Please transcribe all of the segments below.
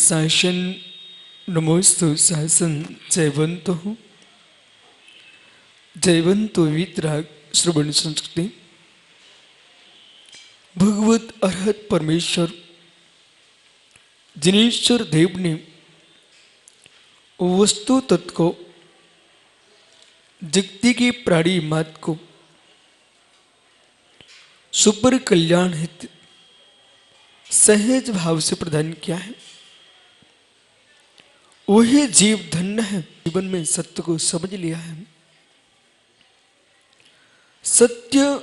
शासन नमोस्तु शासन जयवंतो वितराग श्रवण संस्कृति। भगवत अरहत परमेश्वर जिनेश्वर देव ने वस्तु तत्व को जगती की प्राणी मात को सुपर कल्याण हित सहज भाव से प्रदान किया है। वही जीव धन्य है, जीवन में सत्य को समझ लिया है। सत्य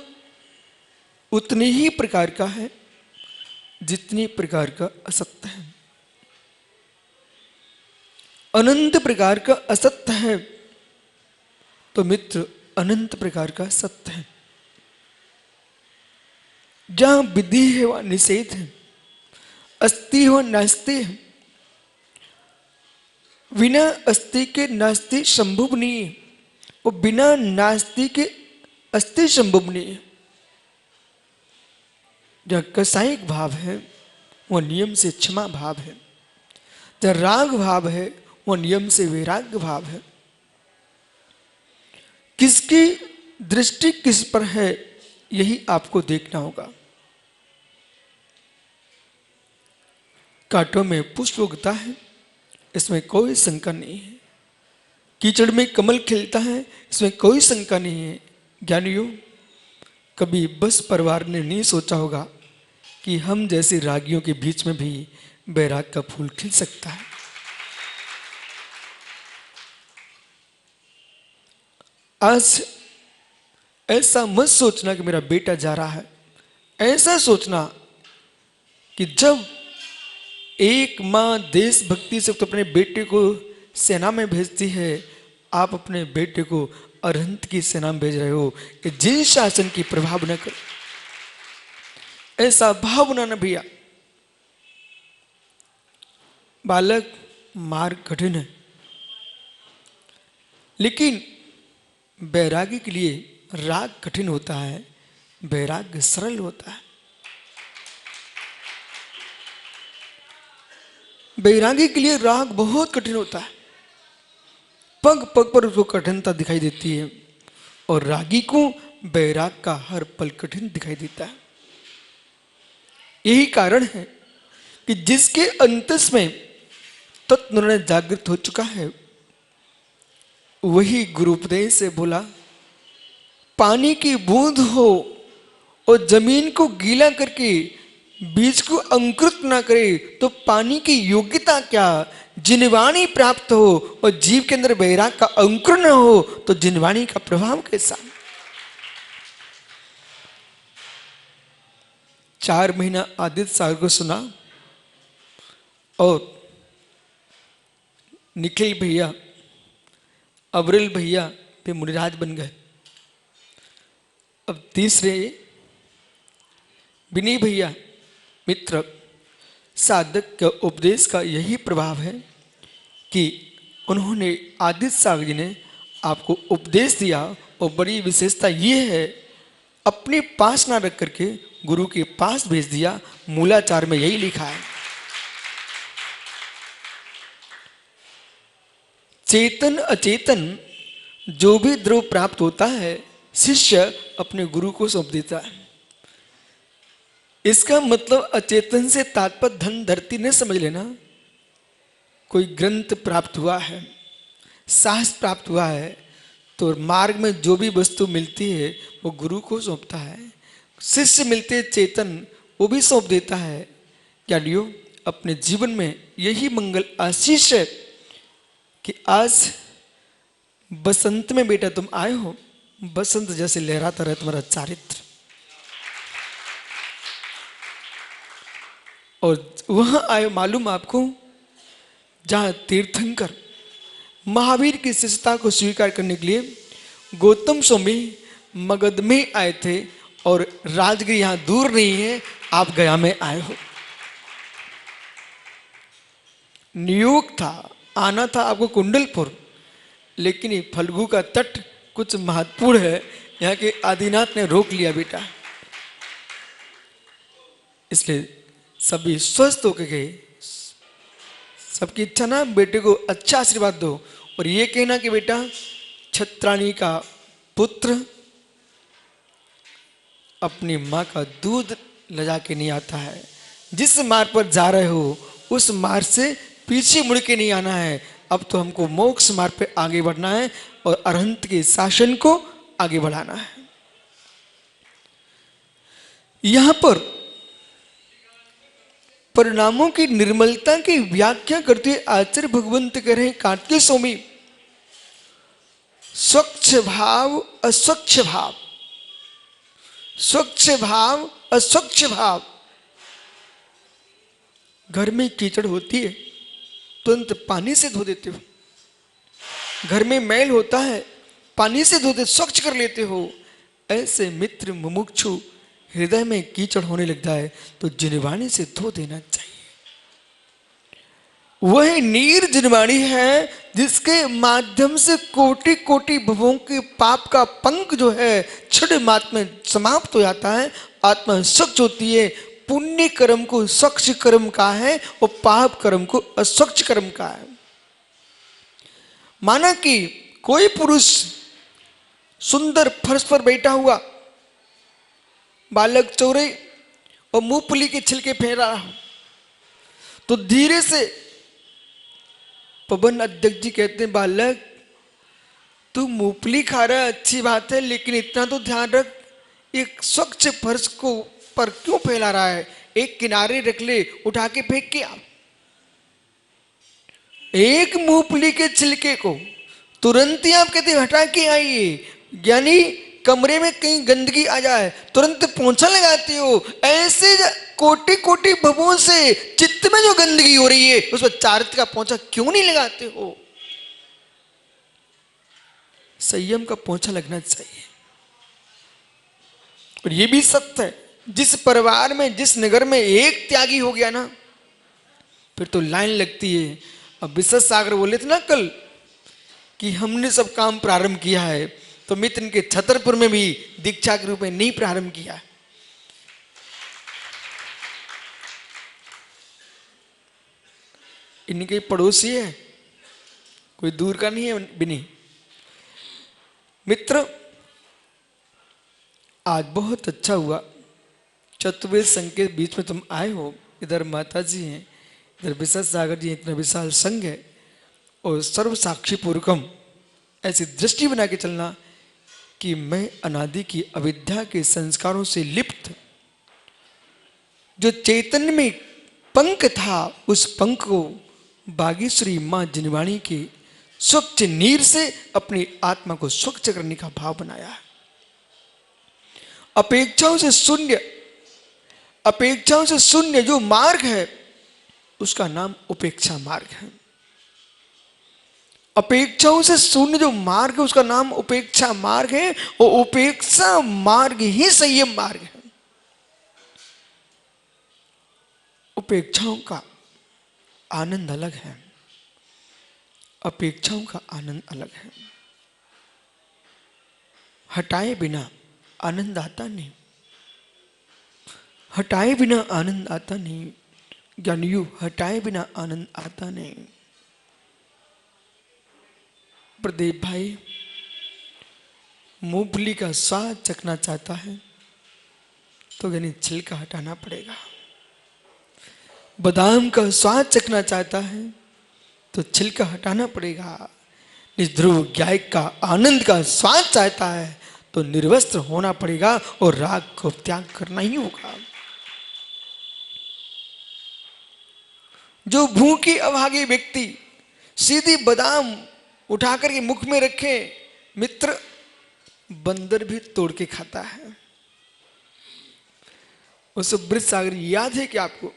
उतने ही प्रकार का है जितनी प्रकार का असत्य है। अनंत प्रकार का असत्य है तो मित्र अनंत प्रकार का सत्य है। जहां विधि है वहां निषेध है, अस्ति हो नास्ति है। बिना अस्ति के नास्ति संभव नहीं है, और बिना नास्ति के अस्ति संभव नहीं है। जहाँ कसायिक भाव है वह नियम से क्षमा भाव है, जहाँ राग भाव है वह नियम से वैराग्य भाव है। किसकी दृष्टि किस पर है यही आपको देखना होगा। कांटों में पुष्प उगता है, इसमें कोई शंका नहीं है। कीचड़ में कमल खिलता है, इसमें कोई शंका नहीं है। ज्ञानियों, कभी बस परिवार ने नहीं सोचा होगा कि हम जैसे रागियों के बीच में भी बैराग का फूल खिल सकता है। आज ऐसा मत सोचना कि मेरा बेटा जा रहा है। ऐसा सोचना कि जब एक माँ देशभक्ति से तो अपने बेटे को सेना में भेजती है, आप अपने बेटे को अरहंत की सेना में भेज रहे हो कि जिन शासन की प्रभाव न कर। ऐसा भाव बनाना भैया। बालक मार्ग कठिन है, लेकिन बैरागी के लिए राग कठिन होता है, बैराग्य सरल होता है। बैरागी के लिए राग बहुत कठिन होता है, पग पग पर उसको कठिनता दिखाई देती है, और रागी को बैराग का हर पल कठिन दिखाई देता है। यही कारण है कि जिसके अंतस में तत्व निर्णय जागृत हो चुका है, वही गुरुपदेश से बोला, पानी की बूंद हो और जमीन को गीला करके बीज को अंकुरित ना करे तो पानी की योग्यता क्या। जिनवाणी प्राप्त हो और जीव के अंदर बैराग का अंकुर न हो तो जिनवाणी का प्रभाव कैसा। 4 महीना आदित्य सागर को सुना और निखिल भैया, अवरिल भैया पे मुनिराज बन गए। अब तीसरे विनय भैया मित्र, साधक के उपदेश का यही प्रभाव है कि उन्होंने आदित्य सागर जी ने आपको उपदेश दिया, और बड़ी विशेषता ये है अपने पास ना रख करके गुरु के पास भेज दिया। मूलाचार में यही लिखा है, चेतन अचेतन जो भी द्रव्य प्राप्त होता है शिष्य अपने गुरु को सौंप देता है। इसका मतलब अचेतन से तात्पर्य धन धरती न समझ लेना। कोई ग्रंथ प्राप्त हुआ है, शास्त्र प्राप्त हुआ है, तो मार्ग में जो भी वस्तु मिलती है वो गुरु को सौंपता है। शिष्य मिलते चेतन, वो भी सौंप देता है। ज्ञानियों, अपने जीवन में यही मंगल आशीष है कि आज बसंत में बेटा तुम आए हो, बसंत जैसे लहराता रहे तुम्हारा चारित्र। और वहां आए मालूम आपको, जहां तीर्थंकर महावीर की शिष्यता को स्वीकार करने के लिए गौतम स्वामी मगध में आए थे, और राजगिरी यहां दूर नहीं है, आप गया में आए हो। नियोग था, आना था आपको कुंडलपुर, लेकिन ये फल्गु का तट कुछ महत्वपूर्ण है, यहाँ के आदिनाथ ने रोक लिया बेटा। इसलिए सभी स्वस्थ होकर गए, सबकी इच्छा ना बेटे को अच्छा आशीर्वाद दो, और ये कहना कि बेटा छत्राणी का पुत्र अपनी माँ का दूध ले जाके नहीं आता है। जिस मार्ग पर जा रहे हो उस मार्ग से पीछे मुड़ के नहीं आना है। अब तो हमको मोक्ष मार्ग पे आगे बढ़ना है और अरहंत के शासन को आगे बढ़ाना है। यहां पर परिणामों की निर्मलता की व्याख्या करते हुए आचार्य भगवंत कह रहे हैं कार्तिक स्वामी, स्वच्छ भाव अस्वच्छ भाव, स्वच्छ भाव अस्वच्छ भाव। घर में कीचड़ होती है तुरंत पानी से धो देते हो, घर में मैल होता है पानी से धोते स्वच्छ कर लेते हो। ऐसे मित्र मुमुक्षु हृदय में कीचड़ होने लगता है तो जिनवाणी से धो देना चाहिए। वह नीर जिनवाणी है जिसके माध्यम से कोटि कोटि भवों के पाप का पंख जो है क्षण मात्र में समाप्त हो जाता है, आत्मा स्वच्छ होती है। पुण्य कर्म को स्वच्छ कर्म का है और पाप कर्म को अस्वच्छ कर्म का है। माना कि कोई पुरुष सुंदर फर्श पर बैठा हुआ बालक चौरे और मूंगफली के छिलके फेर रहा हो, तो धीरे से पवन अध्यक्ष जी कहते हैं बालक तू मूंगफली खा रहा है अच्छी बात है, लेकिन इतना तो ध्यान रख एक स्वच्छ फर्श को पर क्यों फैला रहा है, एक किनारे रख ले, उठा के फेंक के आ। एक मूंगफली के छिलके को तुरंत ही आप कहते हटा के आइए, यानी कमरे में कहीं गंदगी आ जाए तुरंत पोंछा लगाते हो। ऐसे कोटि कोटि भवों से चित्त में जो गंदगी हो रही है उस पर चारित्र का पोंछा क्यों नहीं लगाते हो। संयम का पोंछा लगना चाहिए। और ये भी सत्य है, जिस परिवार में जिस नगर में एक त्यागी हो गया ना फिर तो लाइन लगती है। अब विशद सागर बोले थे ना कल कि हमने सब काम प्रारंभ किया है, तो मित्र के छतरपुर में भी दीक्षा के रूप में नहीं प्रारंभ किया। इनके पड़ोसी है, कोई दूर का नहीं है बिनी। मित्र आज बहुत अच्छा हुआ, चतुर्वेद संघ के बीच में तुम आए हो। इधर माता जी हैं, इधर विशद सागर जी, इतना विशाल संघ है और सर्व साक्षी पूर्वकम ऐसी दृष्टि बना के चलना कि मैं अनादि की अविद्या के संस्कारों से लिप्त जो चैतन्य में पंख था उस पंख को बागेश्वरी मां जिनवाणी के स्वच्छ नीर से अपनी आत्मा को स्वच्छ करने का भाव बनाया है। अपेक्षाओं से शून्य जो मार्ग है उसका नाम उपेक्षा मार्ग है। अपेक्षाओं से शून्य जो मार्ग है उसका नाम उपेक्षा मार्ग है, और उपेक्षा मार्ग ही संयम मार्ग है। उपेक्षाओं का आनंद अलग है, अपेक्षाओं का आनंद अलग है। हटाए बिना आनंद आता नहीं, हटाए बिना आनंद आता नहीं, ज्ञानियों हटाए बिना आनंद आता नहीं। प्रदीप भाई मूंगफली का स्वाद चखना चाहता है तो यानी छिलका हटाना पड़ेगा। बादाम का स्वाद चखना चाहता है तो छिलका हटाना पड़ेगा। निध्रुव गाय का आनंद का स्वाद चाहता है तो निर्वस्त्र होना पड़ेगा और राग को त्याग करना ही होगा। जो भूखी अभागी व्यक्ति सीधी बादाम उठाकर के मुख में रखे, मित्र बंदर भी तोड़ के खाता है। उस वृद्ध सागर याद है कि आपको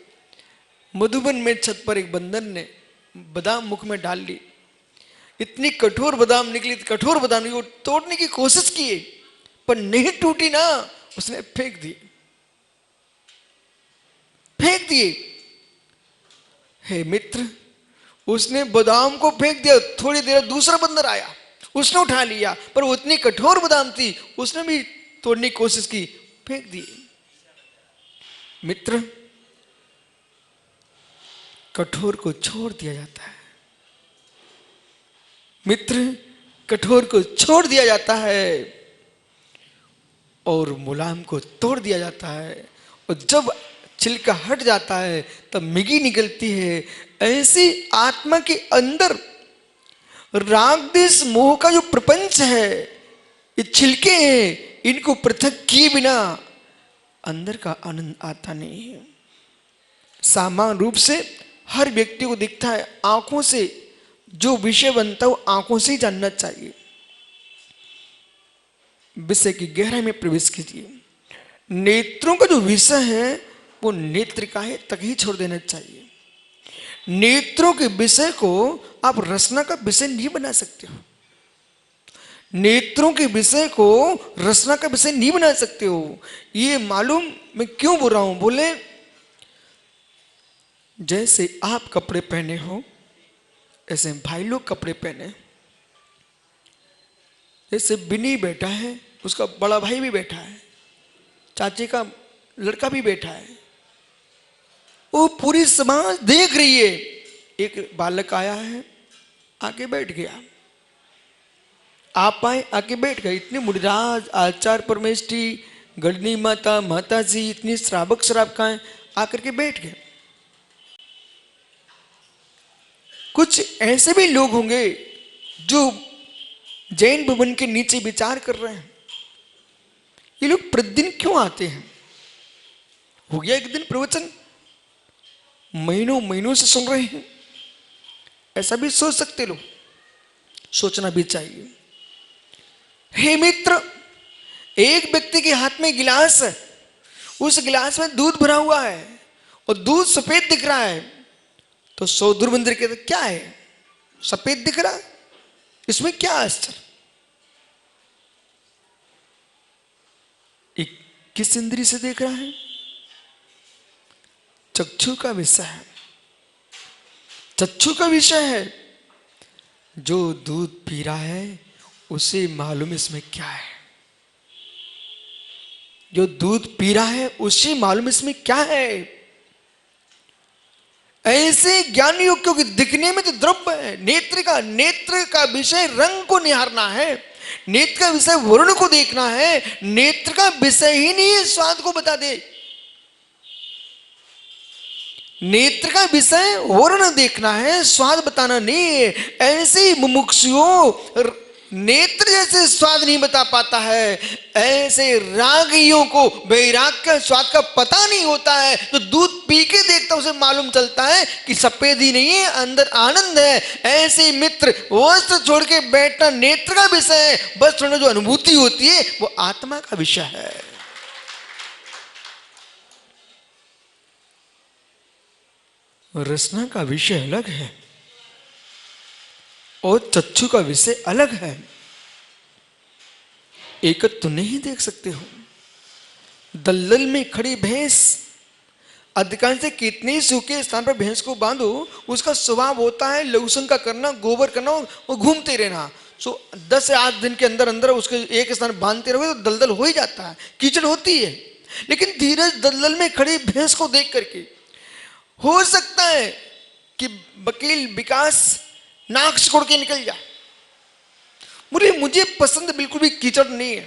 मधुबन में छत पर एक बंदर ने बादाम मुख में डाल ली, इतनी कठोर बादाम निकली, कठोर बादाम निकली, वो तोड़ने की कोशिश की पर नहीं टूटी ना, उसने फेंक दी, फेंक दिए। हे मित्र उसने बादाम को फेंक दिया, थोड़ी देर दूसरा बंदर आया, उसने उठा लिया, पर वो इतनी कठोर बादाम थी उसने भी तोड़ने की कोशिश की, फेंक दिए। मित्र कठोर को छोड़ दिया जाता है। मित्र, कठोर को छोड़ दिया जाता है और मुलायम को तोड़ दिया जाता है। और जब छिलका हट जाता है तब मिगी निकलती है। ऐसी आत्मा के अंदर राग देश मोह का जो प्रपंच है, ये छिलके हैं, इनको पृथक किए बिना अंदर का आनंद आता नहीं है। सामान्य रूप से हर व्यक्ति को दिखता है, आंखों से जो विषय बनता है वो आंखों से ही जानना चाहिए। विषय की गहराई में प्रवेश कीजिए। नेत्रों का जो विषय है वो नेत्र का है, तक ही छोड़ देना चाहिए। नेत्रों के विषय को आप रसना का विषय नहीं बना सकते हो। नेत्रों के विषय को रसना का विषय नहीं बना सकते हो। ये मालूम मैं क्यों बोल रहा हूं? बोले, जैसे आप कपड़े पहने हो ऐसे भाई लोग कपड़े पहने। जैसे बिनी बैठा है, उसका बड़ा भाई भी बैठा है, चाचे का लड़का भी बैठा है, वो पूरी समाज देख रही है। एक बालक आया है, आके बैठ गया, आप आए आके बैठ गए। इतने मुनिराज, आचार्य परमेष्ठी, गणनी माता, माता जी, इतनी श्रावक श्रावकाएं आकर के बैठ गए। कुछ ऐसे भी लोग होंगे जो जैन भवन के नीचे विचार कर रहे हैं, ये लोग प्रतिदिन क्यों आते हैं? हो गया एक दिन प्रवचन, महीनों महीनों से सुन रहे हैं। ऐसा भी सोच सकते लोग, सोचना भी चाहिए। हे मित्र, एक व्यक्ति के हाथ में गिलास है, उस गिलास में दूध भरा हुआ है और दूध सफेद दिख रहा है, तो सौ दुर्मंत्र कहते क्या है, सफेद दिख रहा, इसमें क्या आश्चर्य? किस इंद्री से देख रहा है? चक्षु का विषय है, चक्षु का विषय है। जो दूध पी रहा है उसे मालूम इसमें क्या है। जो दूध पी रहा है उसे मालूम इसमें क्या है। ऐसे ज्ञान योग, क्योंकि दिखने में तो द्रव्य है। नेत्र का विषय रंग को निहारना है, नेत्र का विषय वर्ण को देखना है। नेत्र का विषय ही नहीं है स्वाद को बता दे। नेत्र का विषय वर्ण देखना है, स्वाद बताना नहीं है। ऐसे मुमुक्षुओं नेत्र जैसे स्वाद नहीं बता पाता है, ऐसे रागियों को वैराग का स्वाद का पता नहीं होता है। तो दूध पी के देखता उसे मालूम चलता है कि सफेद ही नहीं है, अंदर आनंद है। ऐसे मित्र, वस्त्र छोड़ के बैठना नेत्र का विषय है, बस थोड़ा जो अनुभूति होती है वो आत्मा का विषय है। रसना का विषय अलग है और चक्षु का विषय अलग है। एकत्र तो नहीं देख सकते हो। दलदल में खड़ी भैंस, अधिकांश से कितने सूखे स्थान पर भैंस को बांधो, उसका स्वभाव होता है लघुशंका करना, गोबर करना और घूमते रहना। 10 से 8 दिन के अंदर अंदर उसके एक स्थान बांधते रहोगे तो दलदल हो ही जाता है, कीचड़ होती है। लेकिन धीरज दलदल में खड़ी भैंस को देख करके हो सकता है कि वकील विकास नाक छोड़ के निकल जाए। मुझे पसंद बिल्कुल भी कीचड़ नहीं है,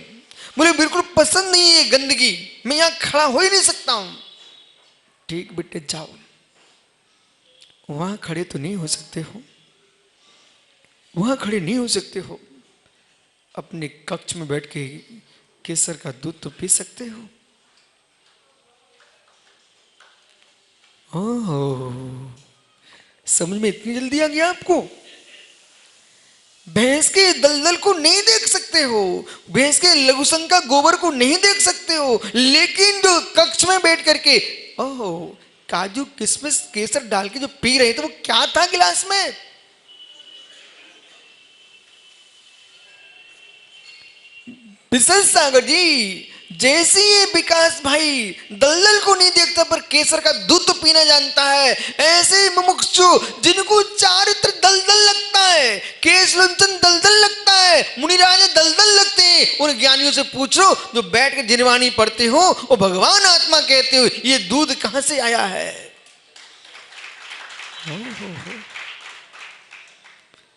मुझे बिल्कुल पसंद नहीं है गंदगी, मैं यहां खड़ा हो ही नहीं सकता हूं। ठीक बेटे, जाओ, वहां खड़े तो नहीं हो सकते हो, वहां खड़े नहीं हो सकते हो। अपने कक्ष में बैठ के केसर का दूध तो पी सकते हो। ओह, समझ में इतनी जल्दी आ गया आपको? भैंस के दलदल को नहीं देख सकते हो, भैंस के लघुशंका गोबर को नहीं देख सकते हो, लेकिन जो कक्ष में बैठ करके ओह काजू किशमिश केसर डाल के जो पी रहे थे वो क्या था गिलास में? विशेष सागर जी, जैसे ये विकास भाई दलदल को नहीं देखता पर केसर का दूध तो पीना जानता है, ऐसे मुमुक्षु जिनको चारित्र दलदल लगता है, केश लंचन दलदल लगता है, मुनिराज दलदल लगते हैं, उन ज्ञानियों से पूछो जो बैठ के जिनवाणी पढ़ते हो और भगवान आत्मा कहते हो, ये दूध कहां से आया है?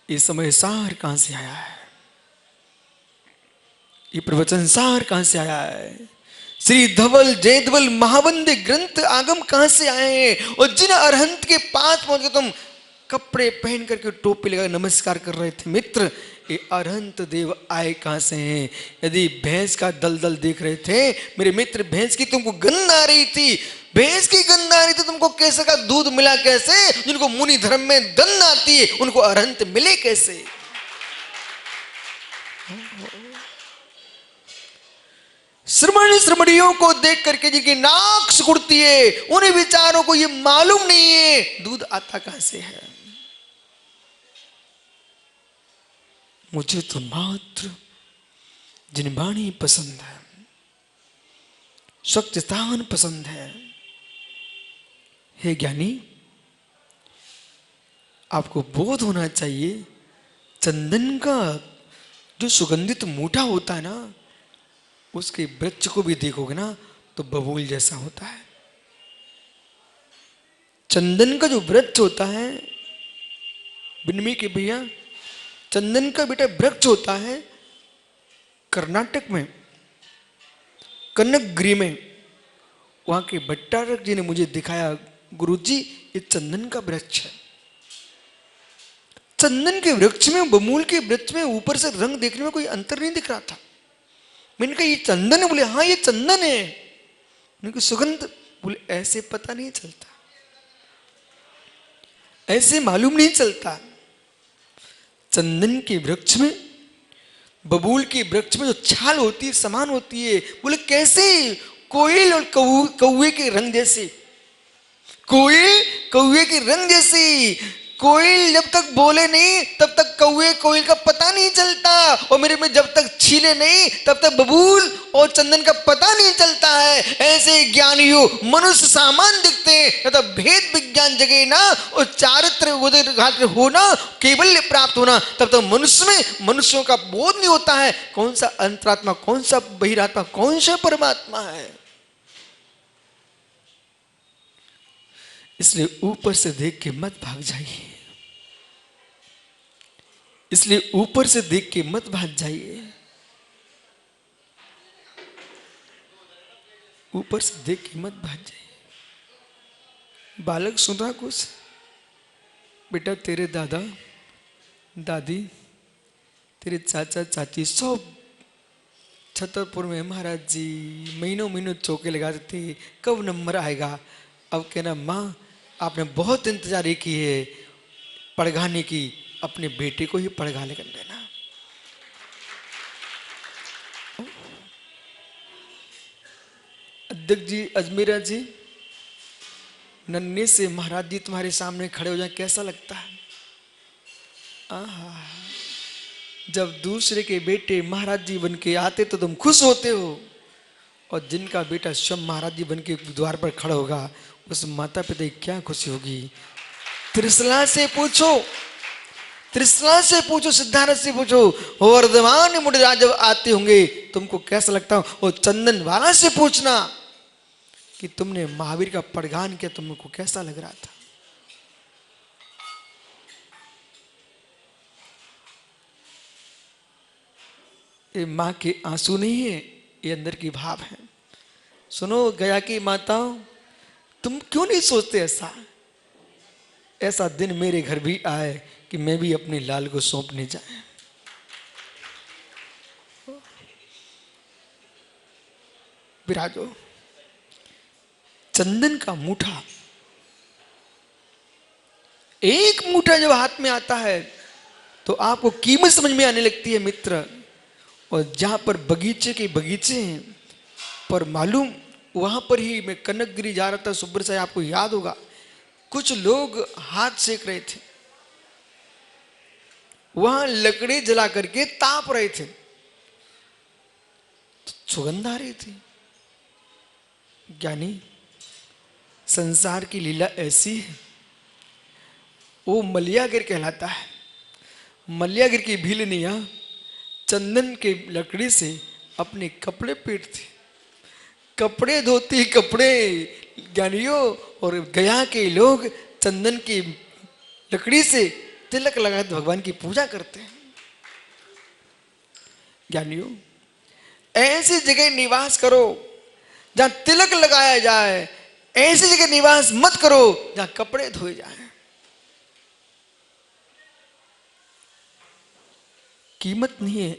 इस समय सार कहां से आया है? ये प्रवचन सार कहां से आया है? श्री धवल जयधवल महावंदे ग्रंथ आगम कहां से आए हैं? और जिन अरहंत के पास पहुंच के तुम कपड़े पहन करके टोपी लगा नमस्कार कर रहे थे मित्र, ये अरहंत देव आए कहां से हैं? यदि भैंस का दलदल देख रहे थे मेरे मित्र, भैंस की तुमको गंध आ रही थी, भैंस की गंध आ रही थी, तुमको कैसे का दूध मिला कैसे? जिनको मुनि धर्म में गंध आती है उनको अरहंत मिले कैसे? श्रमण श्रमणियों को देख करके जिनकी नाक सिकुड़ती है, उन्हें विचारों को ये मालूम नहीं है दूध आता कहां से है। मुझे तो मात्र जिनवाणी पसंद है, शक्तिस्थान पसंद है। हे ज्ञानी, आपको बोध होना चाहिए, चंदन का जो सुगंधित मूठा होता है ना, उसके वृक्ष को भी देखोगे ना तो बबूल जैसा होता है। चंदन का जो वृक्ष होता है, बिन्मी के भैया, चंदन का बेटा वृक्ष होता है कर्नाटक में, कनकगिरी में। वहां के भट्टारक जी ने मुझे दिखाया, गुरुजी ये चंदन का वृक्ष है। चंदन के वृक्ष में, बबूल के वृक्ष में ऊपर से रंग देखने में कोई अंतर नहीं दिख रहा था। मैंने कहा ये चंदन है? बोले हाँ ये चंदन है। मैंने कहा सुगंध? बोले ऐसे पता नहीं चलता, ऐसे मालूम नहीं चलता। चंदन के वृक्ष में, बबूल के वृक्ष में जो छाल होती है समान होती है। बोले कैसे? कोयल और कौवे के रंग जैसे, कोयल कौवे के रंग जैसी। कोयल जब तक बोले नहीं तब तक कौवे कोयल का पता नहीं चलता, और मेरे में जब तक छीले नहीं तब तक बबूल और चंदन का पता नहीं चलता है। ऐसे ज्ञानियों मनुष्य सामान दिखते हैं, तो भेद विज्ञान जगे ना और चारित्र उदय घाट होना, केवल्य प्राप्त होना, तब तक मनुष्य में मनुष्यों का बोध नहीं होता है कौन सा अंतरात्मा, कौन सा बहिरात्मा, कौन सा परमात्मा है। इसलिए ऊपर से देख के मत भाग जाइए, इसलिए ऊपर से देख के मत भाग जाइए, ऊपर से देख के मत भाग जाइए। बालक सुन रहा कुछ? बेटा तेरे दादा दादी, तेरे चाचा चाची सब छतरपुर में महाराज जी महीनों महीनों चौके लगाते थे, कब नंबर आएगा। अब कहना माँ आपने बहुत इंतजार की है पढ़ाने की, अपने बेटे को ही पढ़ा लेकर देना। अध्यक्ष जी, अजमेरा जी, नन्हे से महाराज जी तुम्हारे सामने खड़े हो जाए कैसा लगता है? आहा, जब दूसरे के बेटे महाराज जी बन के आते तो तुम खुश होते हो, और जिनका बेटा स्वयं महाराज जी बन के द्वार पर खड़ा होगा उस माता पिता की क्या खुशी होगी। त्रिशला से पूछो, त्रिशला से पूछो, सिद्धार्थ से पूछो, वर्धमान मुनिराज जब आते होंगे तुमको कैसा लगता हो। और चंदन वाला से पूछना कि तुमने महावीर का पड़गान किया तुमको कैसा लग रहा था। ये माँ के आंसू नहीं है, ये अंदर की भाव है। सुनो गया की माताओं, तुम क्यों नहीं सोचते ऐसा, ऐसा दिन मेरे घर भी आए कि मैं भी अपने लाल को सौंपने जाए। विराजो चंदन का मूठा, एक मूठा जब हाथ में आता है तो आपको कीमत समझ में आने लगती है मित्र। और जहां पर बगीचे के बगीचे हैं पर मालूम, वहां पर ही मैं कनकगिरी जा रहा था, सुब्र साहब आपको याद होगा, कुछ लोग हाथ सेक रहे थे, वहां लकड़ी जला करके ताप रहे थे, सुगंध आ रही थी। ज्ञानी संसार की लीला ऐसी है, वो मलियागिर कहलाता है। मलियागिर की भीलनिया चंदन के लकड़ी से अपने कपड़े पीटती, कपड़े धोती, कपड़े। ज्ञानियों और गया के लोग चंदन की लकड़ी से तिलक लगा तो भगवान की पूजा करते हैं। ज्ञानियों, ऐसी जगह निवास करो जहां तिलक लगाया जाए, ऐसी जगह निवास मत करो जहां कपड़े धोए जाए। कीमत नहीं है,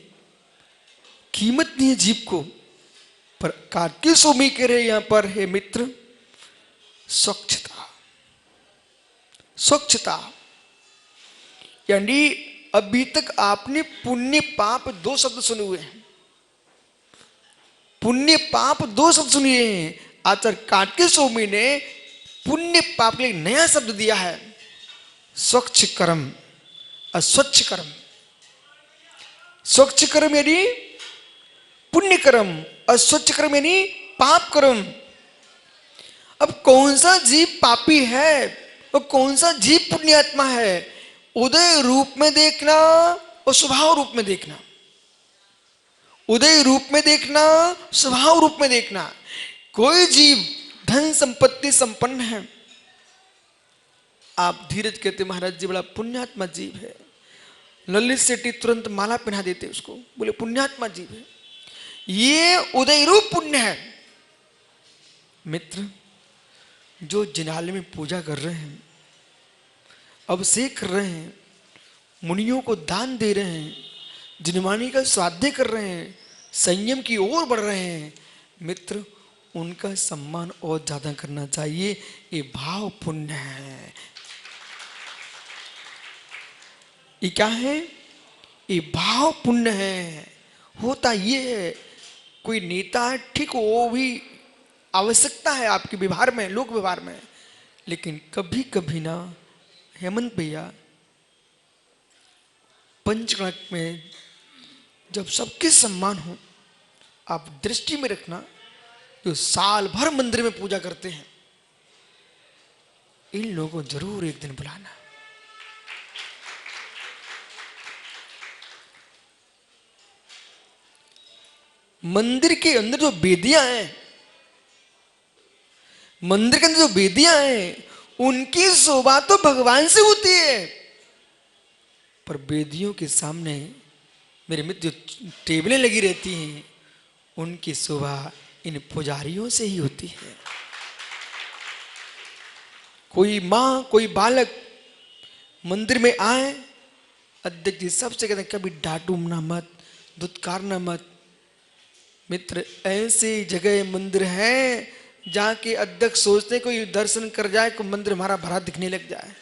कीमत नहीं है जीव को, पर कार्तिक स्वामी कह रहे यहां पर है मित्र, स्वच्छता। स्वच्छता यानी अभी तक आपने पुण्य पाप दो शब्द सुने हुए हैं, पुण्य पाप दो शब्द सुनिए हैं। आचार्य कार्तिक स्वामी ने पुण्य पाप के लिए नया शब्द दिया है, स्वच्छ कर्म, अस्वच्छ कर्म। स्वच्छ कर्म यानी पुण्य कर्म, अस्वच्छ कर्म यानी पाप कर्म। अब कौन सा जीव पापी है और कौन सा जीव पुण्यात्मा है, उदय रूप में देखना और स्वभाव रूप में देखना। उदय रूप में देखना, स्वभाव रूप में देखना। कोई जीव धन संपत्ति संपन्न है, आप धीरज कहते महाराज जी बड़ा पुण्यात्मा जीव है, ललित सेठी तुरंत माला पहना देते उसको, बोले पुण्यात्मा जीव है, ये उदय रूप पुण्य है। मित्र, जो जिनालय में पूजा कर रहे हैं, अभिषेक कर रहे हैं, मुनियों को दान दे रहे हैं, जिनवाणी का स्वाध्याय कर रहे हैं, संयम की ओर बढ़ रहे हैं, मित्र उनका सम्मान और ज्यादा करना चाहिए। ये भाव पुण्य है। ये क्या है? ये भाव पुण्य है। होता ये है, कोई नेता है ठीक, वो भी आवश्यकता है आपके व्यवहार में, लोक व्यवहार में, लेकिन कभी कभी ना हेमंत भैया, पंचकणक में जब सबके सम्मान हो, आप दृष्टि में रखना, जो साल भर मंदिर में पूजा करते हैं, इन लोगों को जरूर एक दिन बुलाना। मंदिर के अंदर जो वेदियां हैं, मंदिर के अंदर जो वेदियां हैं, उनकी शोभा तो भगवान से होती है, पर वेदियों के सामने मेरे मित्र जो टेबलें लगी रहती हैं, उनकी शोभा इन पुजारियों से ही होती है। कोई माँ, कोई बालक मंदिर में आए, अध्यक्ष जी सबसे कहते हैं कभी डांटूना मत, धुतकारना मत। मित्र, ऐसी जगह मंदिर है जहाँ के अध्यक्ष सोचते कोई दर्शन कर जाए, कोई मंदिर हमारा भरा दिखने लग जाए।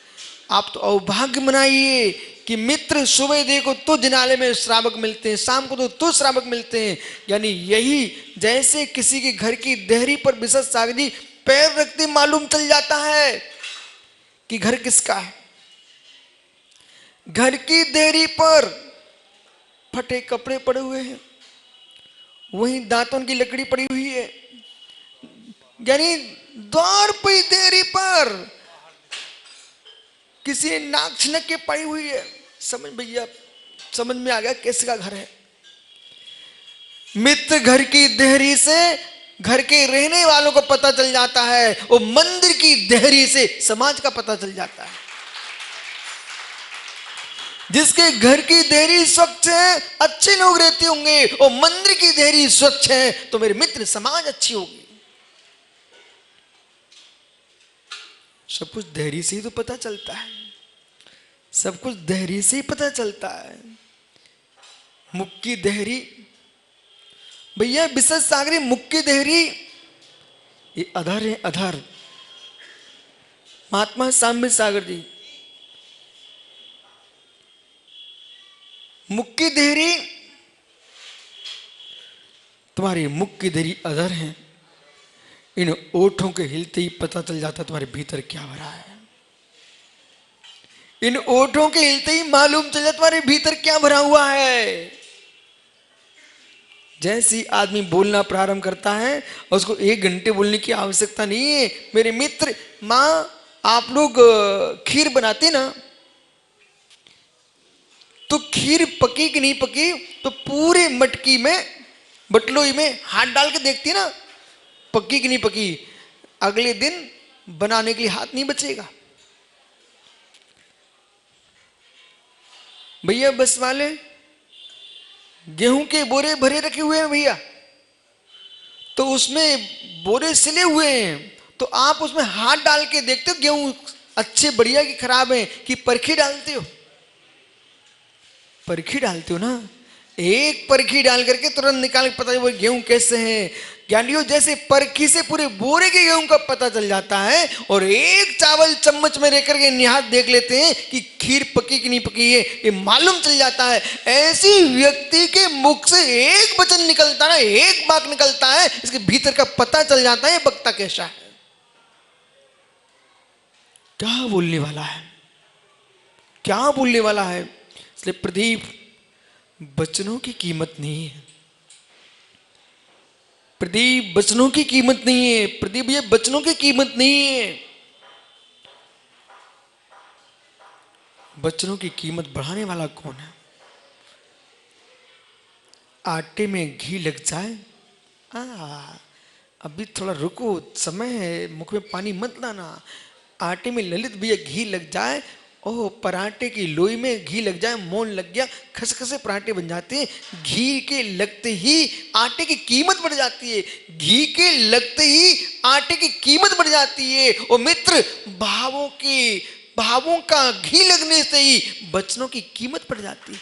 आप तो अवभाग्य मनाइए कि मित्र सुबह देखो तो जिनालय में श्रावक मिलते हैं, शाम को तो श्रावक मिलते हैं। यानी यही जैसे किसी के घर की देहरी पर विशेष सागर जी पैर रखते मालूम चल जाता है कि घर किसका है। घर की देहरी पर फटे कपड़े पड़े हुए हैं, वहीं दांतों की लकड़ी पड़ी हुई है, यानी द्वार पे देहरी पर किसी नाक छिनक के पड़ी हुई है। समझ भैया, समझ में आ गया किसका घर है। मित्र, घर की देहरी से घर के रहने वालों को पता चल जाता है, और मंदिर की देहरी से समाज का पता चल जाता है। जिसके घर की देहरी स्वच्छ है, अच्छे लोग रहते होंगे, और मंदिर की देहरी स्वच्छ है, तो मेरे मित्र समाज अच्छी होगी। सब कुछ देहरी से ही तो पता चलता है, सब कुछ देहरी से ही पता चलता है। मुख की देहरी भैया, विशेष सागरी मुख की देहरी, ये अधर है, अधर। महात्मा साम्य सागर जी, मुख की देहरी, तुम्हारी मुख की देहरी अधर है, इन ओठों के हिलते ही पता चल जाता तुम्हारे भीतर क्या हो रहा है। इन ओठों के हिलते ही मालूम चल जाता तुम्हारे भीतर क्या भरा हुआ है। जैसे आदमी बोलना प्रारंभ करता है, उसको 1 घंटे बोलने की आवश्यकता नहीं है। मेरे मित्र, माँ आप लोग खीर बनाते ना, तो खीर पकी कि नहीं पकी, तो पूरे मटकी में, बटलोई में हाथ डाल के देखती ना, पकी कि नहीं पकी। अगले दिन बनाने के लिए हाथ नहीं बचेगा। भैया बस वाले गेहूं के बोरे भरे रखे हुए हैं भैया, तो उसमें बोरे सिले हुए हैं, तो आप उसमें हाथ डाल के देखते हो गेहूं अच्छे बढ़िया कि खराब है, कि परखी डालते हो? परखी डालते हो ना। एक परखी डाल करके तुरंत निकाल के पता है वो गेहूं कैसे हैं। ज्ञानियों, जैसे परखी से पूरे बोरे के गेहूं का पता चल जाता है, और एक चावल चम्मच में लेकर के निहात देख लेते हैं कि खीर पकी कि नहीं पकी है, ये मालूम चल जाता है। ऐसी व्यक्ति के मुख से एक वचन निकलता है, एक वाक निकलता है, इसके भीतर का पता चल जाता है वक्ता कैसा है, क्या बोलने वाला है, क्या बोलने वाला है। इसलिए प्रदीप, वचनों की कीमत नहीं है प्रदीप, वचनों की कीमत नहीं है प्रदीप, ये वचनों की कीमत नहीं है। वचनों की कीमत बढ़ाने वाला कौन है? आटे में घी लग जाए, अभी थोड़ा रुको, समय है, मुख में पानी मत लाना। आटे में ललित भैया घी लग जाए, ओह पराठे की लोई में घी लग जाए, मोन लग गया, खसखसे पराठे बन जाते हैं। घी के लगते ही आटे की कीमत बढ़ जाती है, घी के लगते ही आटे की कीमत बढ़ जाती है। और मित्र, भावों का घी लगने से ही वचनों की कीमत बढ़ जाती है।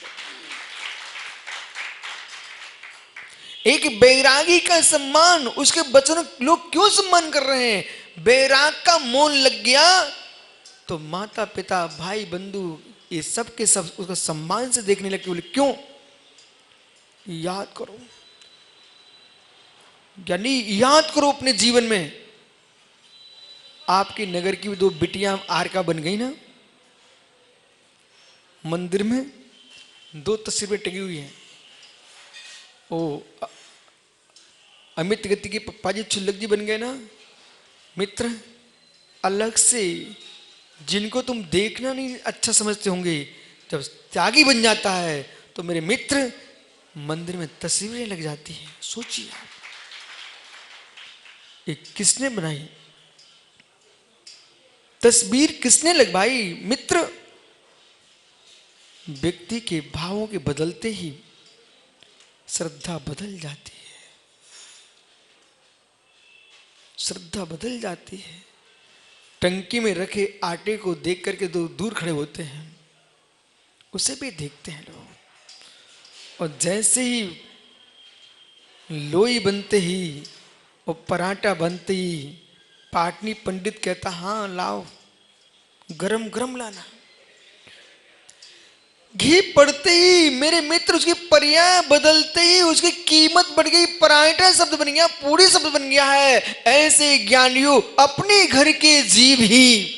एक बैरागी का सम्मान, उसके वचन लोग क्यों सम्मान कर रहे हैं? बैराग का मोन लग गया तो माता पिता भाई बंधु ये सब के सब उसको सम्मान से देखने लगे। बोले क्यों? याद करो, यानी याद करो अपने जीवन में, आपके नगर की दो बिटियां आरका बन गई ना, मंदिर में दो तस्वीरें टंगी हुई हैं। ओ अमित गति के पप्पा जी छुल्लक जी बन गए ना। मित्र, अलग से जिनको तुम देखना नहीं अच्छा समझते होंगे, जब त्यागी बन जाता है तो मेरे मित्र मंदिर में तस्वीरें लग जाती हैं। सोचिए ये किसने बनाई तस्वीर, किसने लगवाई? मित्र, व्यक्ति के भावों के बदलते ही श्रद्धा बदल जाती है, श्रद्धा बदल जाती है। टंकी में रखे आटे को देख करके दो दूर खड़े होते हैं, उसे भी देखते हैं लोग, और जैसे ही लोई बनते ही और पराठा बनते ही पाटनी पंडित कहता हाँ लाओ, गरम गरम लाना। घी पड़ते ही मेरे मित्र उसकी पर्याय बदलते ही उसकी कीमत बढ़ गई, पराठा शब्द बन गया, पूरी शब्द बन गया है। ऐसे ज्ञानियों, अपने घर के जीव ही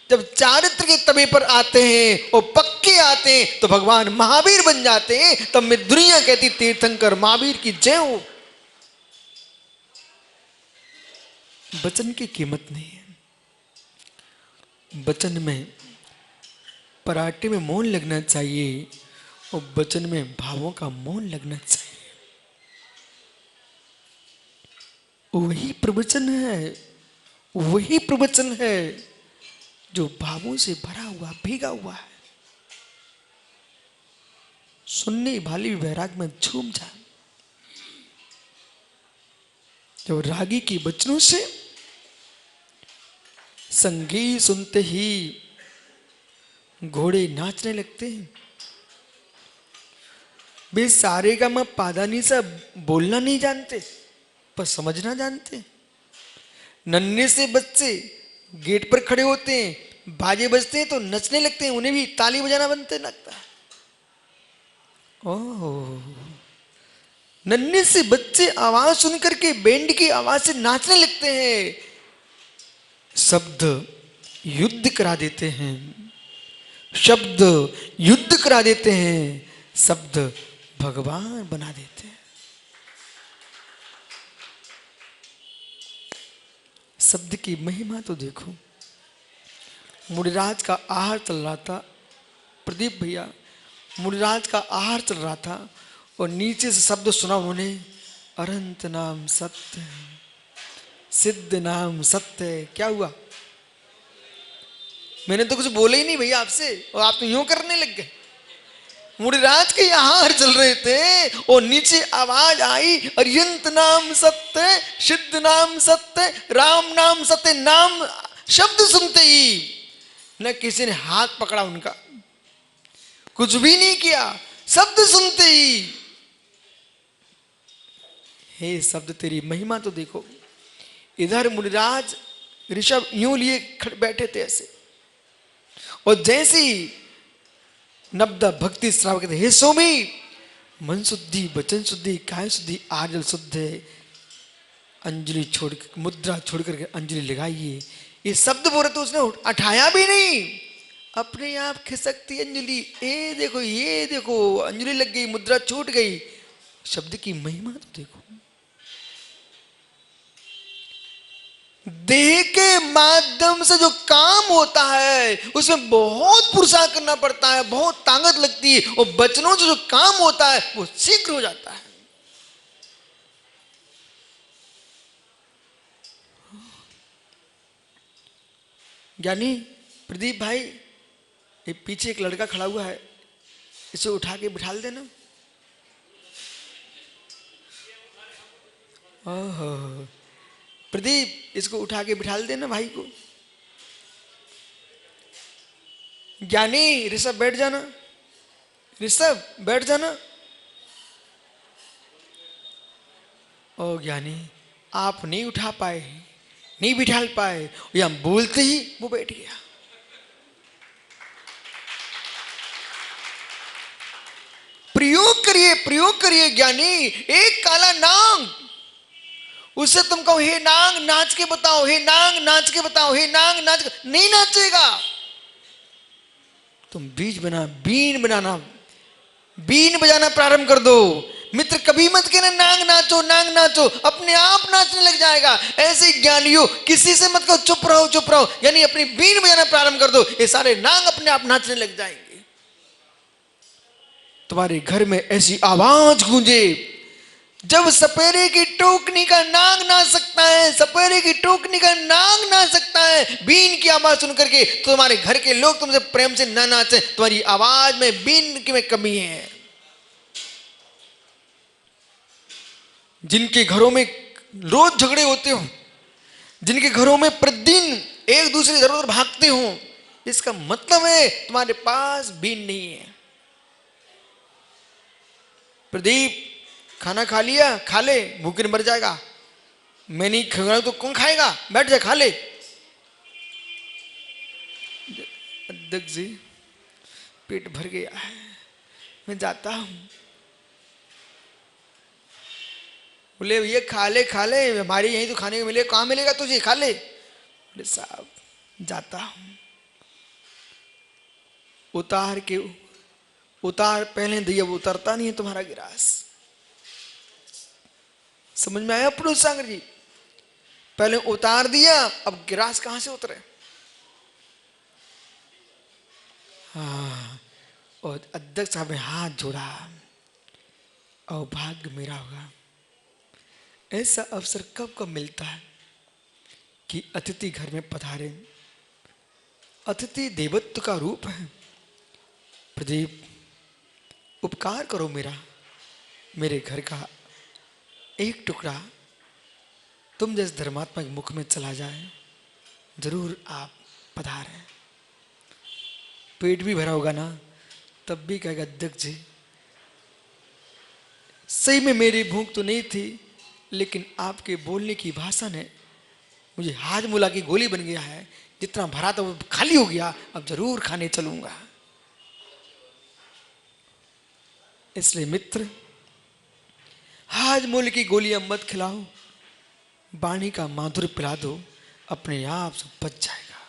जब चारित्र के तबे पर आते हैं और पक्के आते हैं तो भगवान महावीर बन जाते हैं। तब मैं दुनिया कहती तीर्थंकर महावीर की जय हो। वचन की कीमत नहीं है, वचन में पराठे में मौन लगना चाहिए और वचन में भावों का मौन लगना चाहिए। वही प्रवचन है, वही प्रवचन है जो भावों से भरा हुआ, भीगा हुआ है। सुनने वाली वैराग में झूम जाए। जब रागी की वचनों से संगीत सुनते ही घोड़े नाचने लगते हैं। वे सारे का मैं पादानी सा बोलना नहीं जानते पर समझना जानते। नन्हे से बच्चे गेट पर खड़े होते हैं, बाजे बजते हैं तो नचने लगते हैं, उन्हें भी ताली बजाना बनते लगता है। ओह, नन्हे से बच्चे आवाज सुनकर के बैंड की आवाज से नाचने लगते हैं। शब्द युद्ध करा देते हैं, शब्द युद्ध करा देते हैं, शब्द भगवान बना देते हैं। शब्द की महिमा तो देखो। मुनिराज का आहार चल रहा था, प्रदीप भैया, मुनिराज का आहार चल रहा था और नीचे से शब्द सुना उन्होंने, अनंत नाम सत्य, सिद्ध नाम सत्य। क्या हुआ? मैंने तो कुछ बोला ही नहीं भैया आपसे और आप तो यूं करने लग गए। मुनिराज के यहाँ चल रहे थे और नीचे आवाज आई, अर्यंत नाम सत्य, सिद्ध नाम सत्य, राम नाम सत्य। नाम शब्द सुनते ही न किसी ने हाथ पकड़ा उनका, कुछ भी नहीं किया, शब्द सुनते ही, हे शब्द तेरी महिमा तो देखो। इधर मुनिराज ऋषभ यूं लिए बैठे थे ऐसे, और जैसे ही नब्दा भक्ति श्राव कहते, हे सोमी, मन शुद्धि, वचन शुद्धि, काय शुद्धि, आजल शुद्ध है, अंजलि छोड़, मुद्रा छोड़ करके अंजलि लगाइए। ये शब्द बोले तो उसने उठाया भी नहीं, अपने आप खिसकती अंजलि, ये देखो, ये देखो, अंजलि लग गई, मुद्रा छूट गई। शब्द की महिमा तो देखो। देह के माध्यम से जो काम होता है उसमें बहुत पुरुषार्थ करना पड़ता है, बहुत ताकत लगती है, और वचनों से जो काम होता है वो शीघ्र हो जाता है। ज्ञानी प्रदीप भाई, ये पीछे एक लड़का खड़ा हुआ है, इसे उठा के बिठा देना। ओहो प्रदीप, इसको उठा के बिठा देना भाई को। ज्ञानी ऋषभ बैठ जाना, ऋषभ बैठ जाना। ओ ज्ञानी, आप नहीं उठा पाए, नहीं बिठा पाए, या बोलते ही वो बैठ गया। प्रयोग करिए ज्ञानी। एक काला नाग, उससे तुम कहो हे नाग नाच के बताओ, हे नाग नाच के बताओ, हे नाग नाच के, नहीं नाचेगा। तुम बीन बनाना, बीन बजाना प्रारंभ कर दो। मित्र कभी मत कहना नाग नाचो, नाग नाचो, अपने आप नाचने लग जाएगा। ऐसे ज्ञानियों किसी से मत कहो चुप रहो चुप रहो, यानी अपनी बीन बजाना प्रारंभ कर दो, ये सारे नाग अपने आप नाचने लग जाएंगे। तुम्हारे घर में ऐसी आवाज गूंजे, जब सपेरे की टोकनी का नाग नाच सकता है, सपेरे की टोकनी का नाग नाच सकता है बीन की आवाज सुन करके, तो तुम्हारे घर के लोग तुमसे प्रेम से ना नाचे, तुम्हारी आवाज में बीन की में कमी है। जिनके घरों में रोज झगड़े होते हो, जिनके घरों में प्रतिदिन एक दूसरे इधर उधर भागते हो, इसका मतलब है तुम्हारे पास बीन नहीं है। प्रदीप खाना खा लिया, खा ले, भूखे मर जाएगा। मैं नहीं खाऊंगा तो कौन खाएगा, बैठ जा खा ले। अध्यक्ष जी पेट भर गया है, मैं जाता हूं। बोले ये खा ले, हमारे यहीं तो खाने को मिले, कहां मिलेगा तुझे, खा ले। बोले साहब जाता हूं। उतार पहले दिया, वो उतरता नहीं है तुम्हारा गिलास। समझ में आया पुरुष सागर जी? पहले उतार दिया, अब गिलास कहां से उतरे? हाँ, और अध्यक्ष साहब ने हाथ जोड़ा, अभाग्य मेरा होगा। ऐसा अवसर कब कब मिलता है कि अतिथि घर में पधारे। अतिथि देवत्व का रूप है। प्रदीप उपकार करो मेरा, मेरे घर का एक टुकड़ा तुम जैसे धर्मात्मा के मुख में चला जाए, जरूर आप पधारें। पेट भी भरा होगा ना, तब भी कहेगा अध्यक्ष जी सही में मेरी भूख तो नहीं थी, लेकिन आपके बोलने की भाषा ने मुझे हाजमोला की गोली बन गया है, जितना भरा था वो खाली हो गया, अब जरूर खाने चलूंगा। इसलिए मित्र हाजमोले की गोलियां मत खिलाओ, वाणी का माधुर्य पिला दो, अपने आप से बच जाएगा।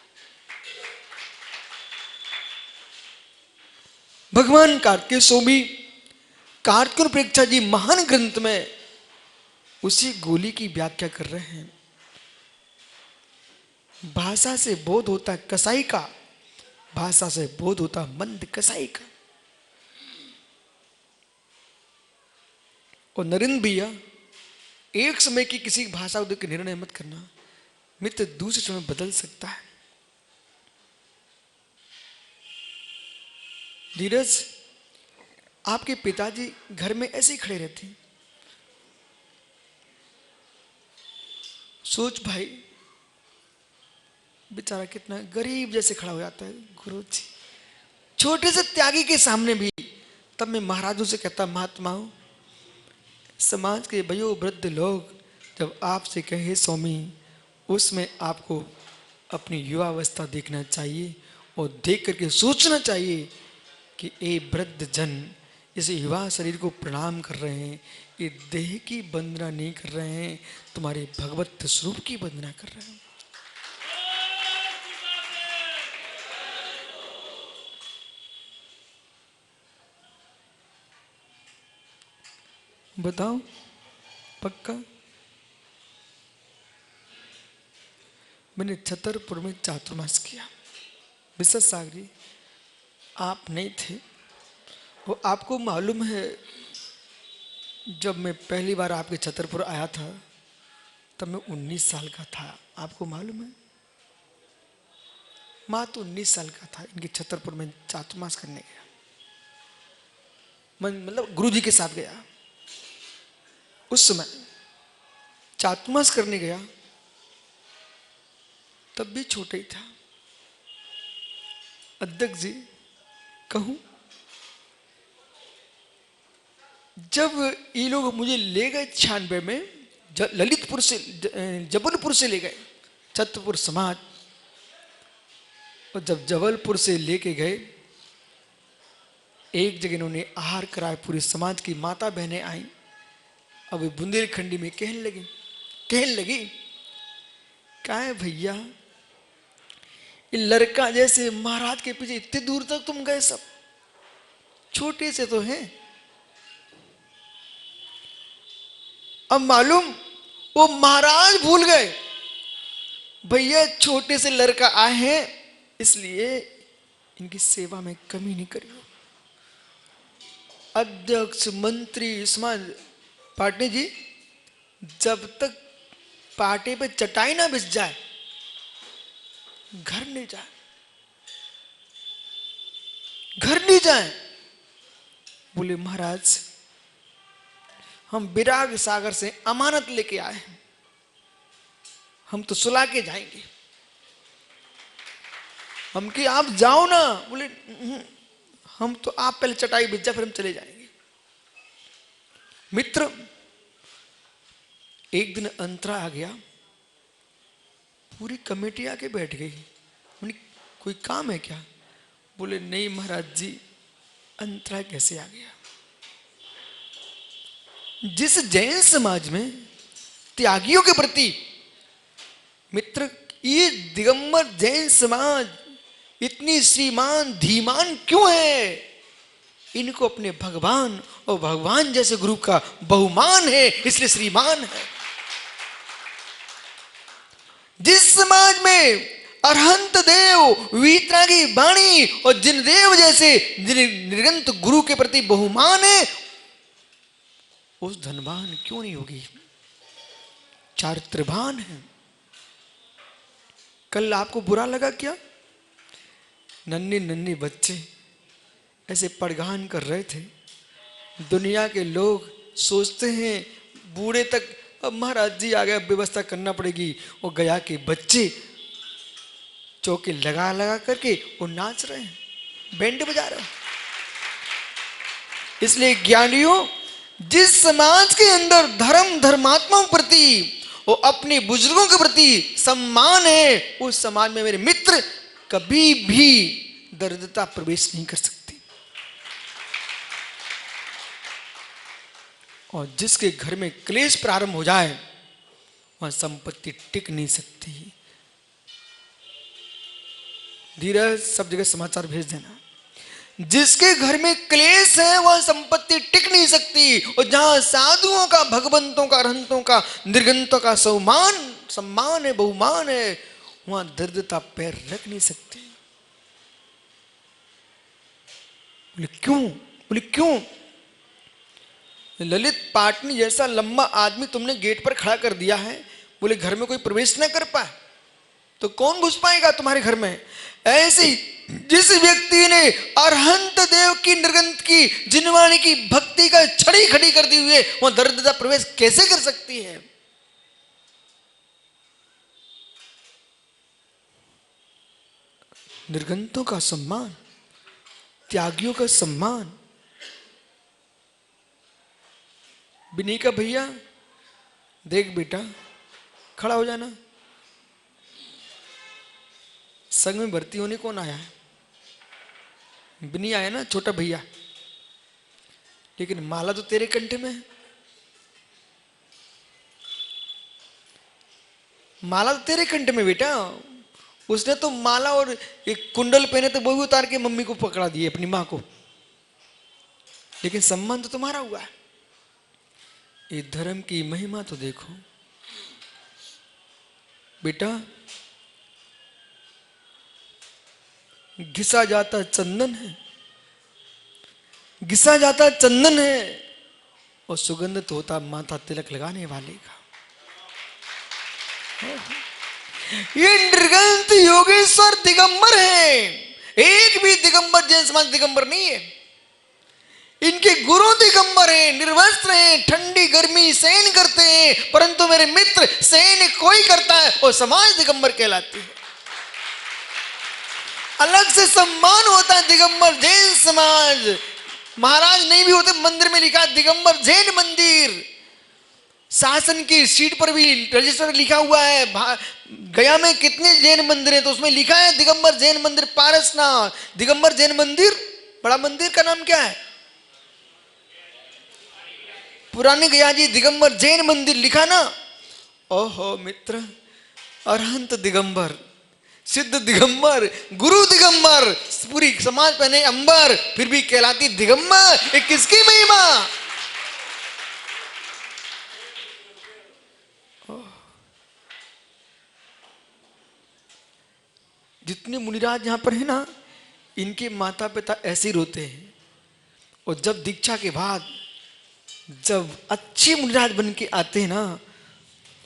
भगवान कार्तिकेय स्वामी कार्तिक परीक्षा जी महान ग्रंथ में उसी गोली की व्याख्या कर रहे हैं। भाषा से बोध होता है कसाई का, भाषा से बोध होता है मंद कसाई का। और नरेंद्र भैया एक समय की किसी भाषा को देख निर्णय मत करना, मित्र दूसरे समय बदल सकता है। धीरज आपके पिताजी घर में ऐसे ही खड़े रहते हैं। सोच भाई, बेचारा कितना गरीब जैसे खड़ा हो जाता है। गुरु जी, छोटे से त्यागी के सामने भी। तब मैं महाराजों से कहता, महात्माओं, समाज के भयो वृद्ध लोग जब आपसे कहे स्वामी, उसमें आपको अपनी युवावस्था देखना चाहिए और देख करके सोचना चाहिए कि ये वृद्ध जन इस युवा शरीर को प्रणाम कर रहे हैं, ये देह की वंदना नहीं कर रहे हैं, तुम्हारे भगवत स्वरूप की वंदना कर रहे हैं। बताओ, पक्का? मैंने छतरपुर में चातुर्मास किया। विश्व सागरी आप नहीं थे, वो आपको मालूम है, जब मैं पहली बार आपके छतरपुर आया था तब मैं 19 साल का था। आपको मालूम है, माँ तो 19 साल का था। इनके छतरपुर में चातुर्मास करने गया, मतलब गुरु जी के साथ गया। उस समय चातुर्मास करने गया, तब भी छोटे ही था। अध्यक्ष जी कहूं, जब ये लोग मुझे ले गए 96 में, ललितपुर से, जबलपुर से ले गए, छतरपुर समाज। और जब जबलपुर से लेके गए, एक जगह इन्होंने आहार कराया, पूरे समाज की माता बहनें आई। अब बुंदेलखंडी में कहने लगी, क्या है भैया, ये लड़का जैसे महाराज के पीछे इतने दूर तक तुम गए, सब छोटे से तो हैं। अब मालूम वो महाराज भूल गए, भैया छोटे से लड़का आए हैं, इसलिए इनकी सेवा में कमी नहीं करियो। अध्यक्ष, मंत्री, समाज पाटनी जी, जब तक पाटे पे चटाई ना बिछ जाए घर नहीं जाए, घर नहीं जाए। बोले महाराज, हम विराग सागर से अमानत लेके आए हैं, हम तो सुला के जाएंगे। हम कि आप जाओ ना। बोले हम तो, आप पहले चटाई बिछ जाए फिर हम चले जाएंगे। मित्र, एक दिन अंतरा आ गया, पूरी कमेटी आके बैठ गई। मैंने कोई काम है क्या? बोले नहीं महाराज जी, अंतरा कैसे आ गया? जिस जैन समाज में त्यागियों के प्रति, मित्र, ये दिगंबर जैन समाज इतनी श्रीमान धीमान क्यों है? इनको अपने भगवान और भगवान जैसे गुरु का बहुमान है, इसलिए श्रीमान है। जिस समाज में अरहंत देव, वीतरागी वाणी और जिन देव जैसे निर्गंत गुरु के प्रति बहुमान है, उस धनवान क्यों नहीं होगी? चारित्रवान है। कल आपको बुरा लगा क्या? नन्हे नन्हे बच्चे ऐसे पड़गान कर रहे थे। दुनिया के लोग सोचते हैं बूढ़े तक, अब महाराज जी आ गए, व्यवस्था करना पड़ेगी। और गया के बच्चे चौके लगा लगा करके वो नाच रहे हैं, बैंड बजा रहे हैं। इसलिए ज्ञानियों, जिस समाज के अंदर धर्म धर्मात्माओं के प्रति और अपने बुजुर्गों के प्रति सम्मान है, उस समाज में मेरे मित्र कभी भी दरिद्रता प्रवेश नहीं कर सकती। और जिसके घर में क्लेश प्रारंभ हो जाए, वह संपत्ति टिक नहीं सकती। धीरज, सब जगह समाचार भेज देना। जिसके घर में क्लेश है वह संपत्ति टिक नहीं सकती। और जहां साधुओं का, भगवंतों का, अरहंतों का, निर्गंतों का सम्मान है, बहुमान है, वहां दरिद्रता पैर रख नहीं सकती। बोले क्यों? बोले क्यों? ललित पाटनी जैसा लंबा आदमी तुमने गेट पर खड़ा कर दिया है, बोले घर में कोई प्रवेश ना कर पाए। तो कौन घुस पाएगा तुम्हारे घर में? ऐसे जिस व्यक्ति ने अरहंत देव की निर्गंत की जिनवाणी की भक्ति का छड़ी खड़ी कर दी हुई है, वह दरिद्रता प्रवेश कैसे कर सकती है? निर्गंतों का सम्मान, त्यागियों का सम्मान। बिनी का भैया देख बेटा, खड़ा हो जाना। संघ में भर्ती होने कौन आया है? बिनी आया ना, छोटा भैया। लेकिन माला तो तेरे कंठे में है। माला तो तेरे कंठे में बेटा। उसने तो माला और एक कुंडल पहने तो वो भी उतार के मम्मी को पकड़ा दिए, अपनी मां को। लेकिन सम्मान तो तुम्हारा हुआ है। ये धर्म की महिमा तो देखो बेटा। घिसा जाता चंदन है, घिसा जाता चंदन है, और सुगंधित होता माथा तिलक लगाने वाले का। ये निर्गंत योगेश्वर दिगंबर है। एक भी दिगंबर जैन समाज दिगंबर नहीं है। इनके गुरु दिगंबर हैं, निर्वस्त्र हैं, ठंडी गर्मी सहन करते हैं, परंतु मेरे मित्र सहन कोई करता है और समाज दिगंबर कहलाती है। अलग से सम्मान होता है दिगंबर जैन समाज। महाराज नहीं भी होते, मंदिर में लिखा दिगंबर जैन मंदिर। शासन की सीट पर भी रजिस्टर लिखा हुआ है। गया में कितने जैन मंदिर है तो उसमें लिखा है दिगंबर जैन मंदिर पारसनाथ। दिगंबर जैन मंदिर, बड़ा मंदिर का नाम क्या है? पुराने गया जी दिगंबर जैन मंदिर लिखा ना। ओहो मित्र, अरहंत दिगंबर, सिद्ध दिगंबर, गुरु दिगंबर, पूरी समाज पहने अंबर, फिर भी कहलाती दिगंबर। ये किसकी महिमा? जितने मुनिराज यहां पर है ना, इनके माता पिता ऐसे रोते हैं। और जब दीक्षा के बाद जब अच्छे मुनिराज बन के आते हैं ना,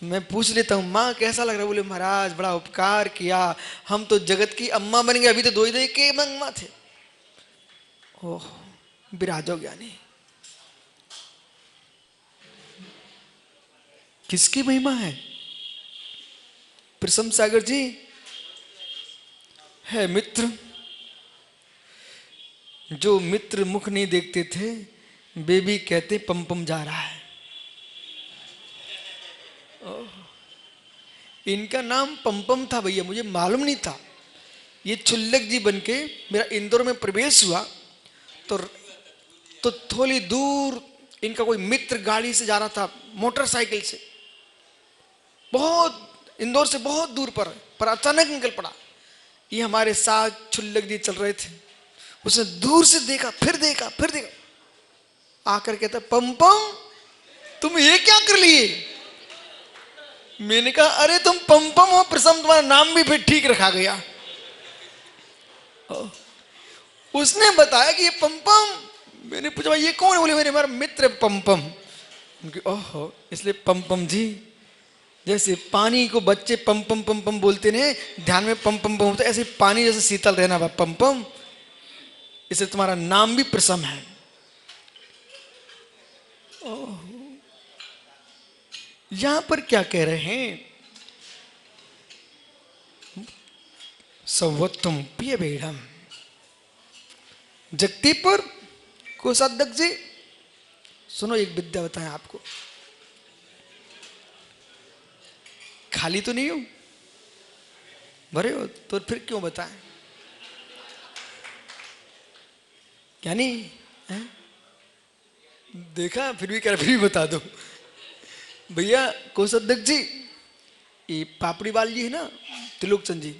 मैं पूछ लेता हूँ माँ कैसा लग रहा है? बोले महाराज बड़ा उपकार किया, हम तो जगत की अम्मा बन गए, अभी तो 2 ही के मंगमा थे। ओह विराजो ज्ञानी, किसकी महिमा है? प्रसम सागर जी है मित्र। जो मित्र मुख नहीं देखते थे, वे भी कहते पम जा रहा है। इनका नाम पम था भैया, मुझे मालूम नहीं था। ये छुल्लक जी बनके मेरा इंदौर में प्रवेश हुआ तो थोड़ी दूर इनका कोई मित्र गाड़ी से जा रहा था, मोटरसाइकिल से, बहुत इंदौर से बहुत दूर पर अचानक निकल पड़ा। ये हमारे साथ छुल्लक जी चल रहे थे। उसने दूर से देखा, फिर देखा, फिर देखा, आकर कहता पम तुम ये क्या कर लिए? मैंने कहा अरे तुम पम हो प्रसम, तुम्हारा नाम भी फिर ठीक रखा गया। उसने बताया कि ये पम। मैंने पूछा ये कौन है? बोले मेरे हमारा मित्र पम। ओहो, इसलिए पम जी। जैसे पानी को बच्चे पम बोलते ने, ध्यान में पम होता है, ऐसे पानी जैसे शीतल रहना पम। इसलिए तुम्हारा नाम भी प्रसम है। यहां पर क्या कह रहे हैं? सवत्तम पिय बेड़म। जगदीपुर कोषाध्यक्ष जी सुनो, एक विद्या बताएं आपको। खाली तो नहीं हो, भरे हो, तो फिर क्यों बताएं? क्या नहीं है? देखा, फिर भी कह रहा, फिर भी बता दो भैया। कोषाध्यक्ष जी, ये पापड़ीवाल जी है ना, त्रिलोक चंद जी,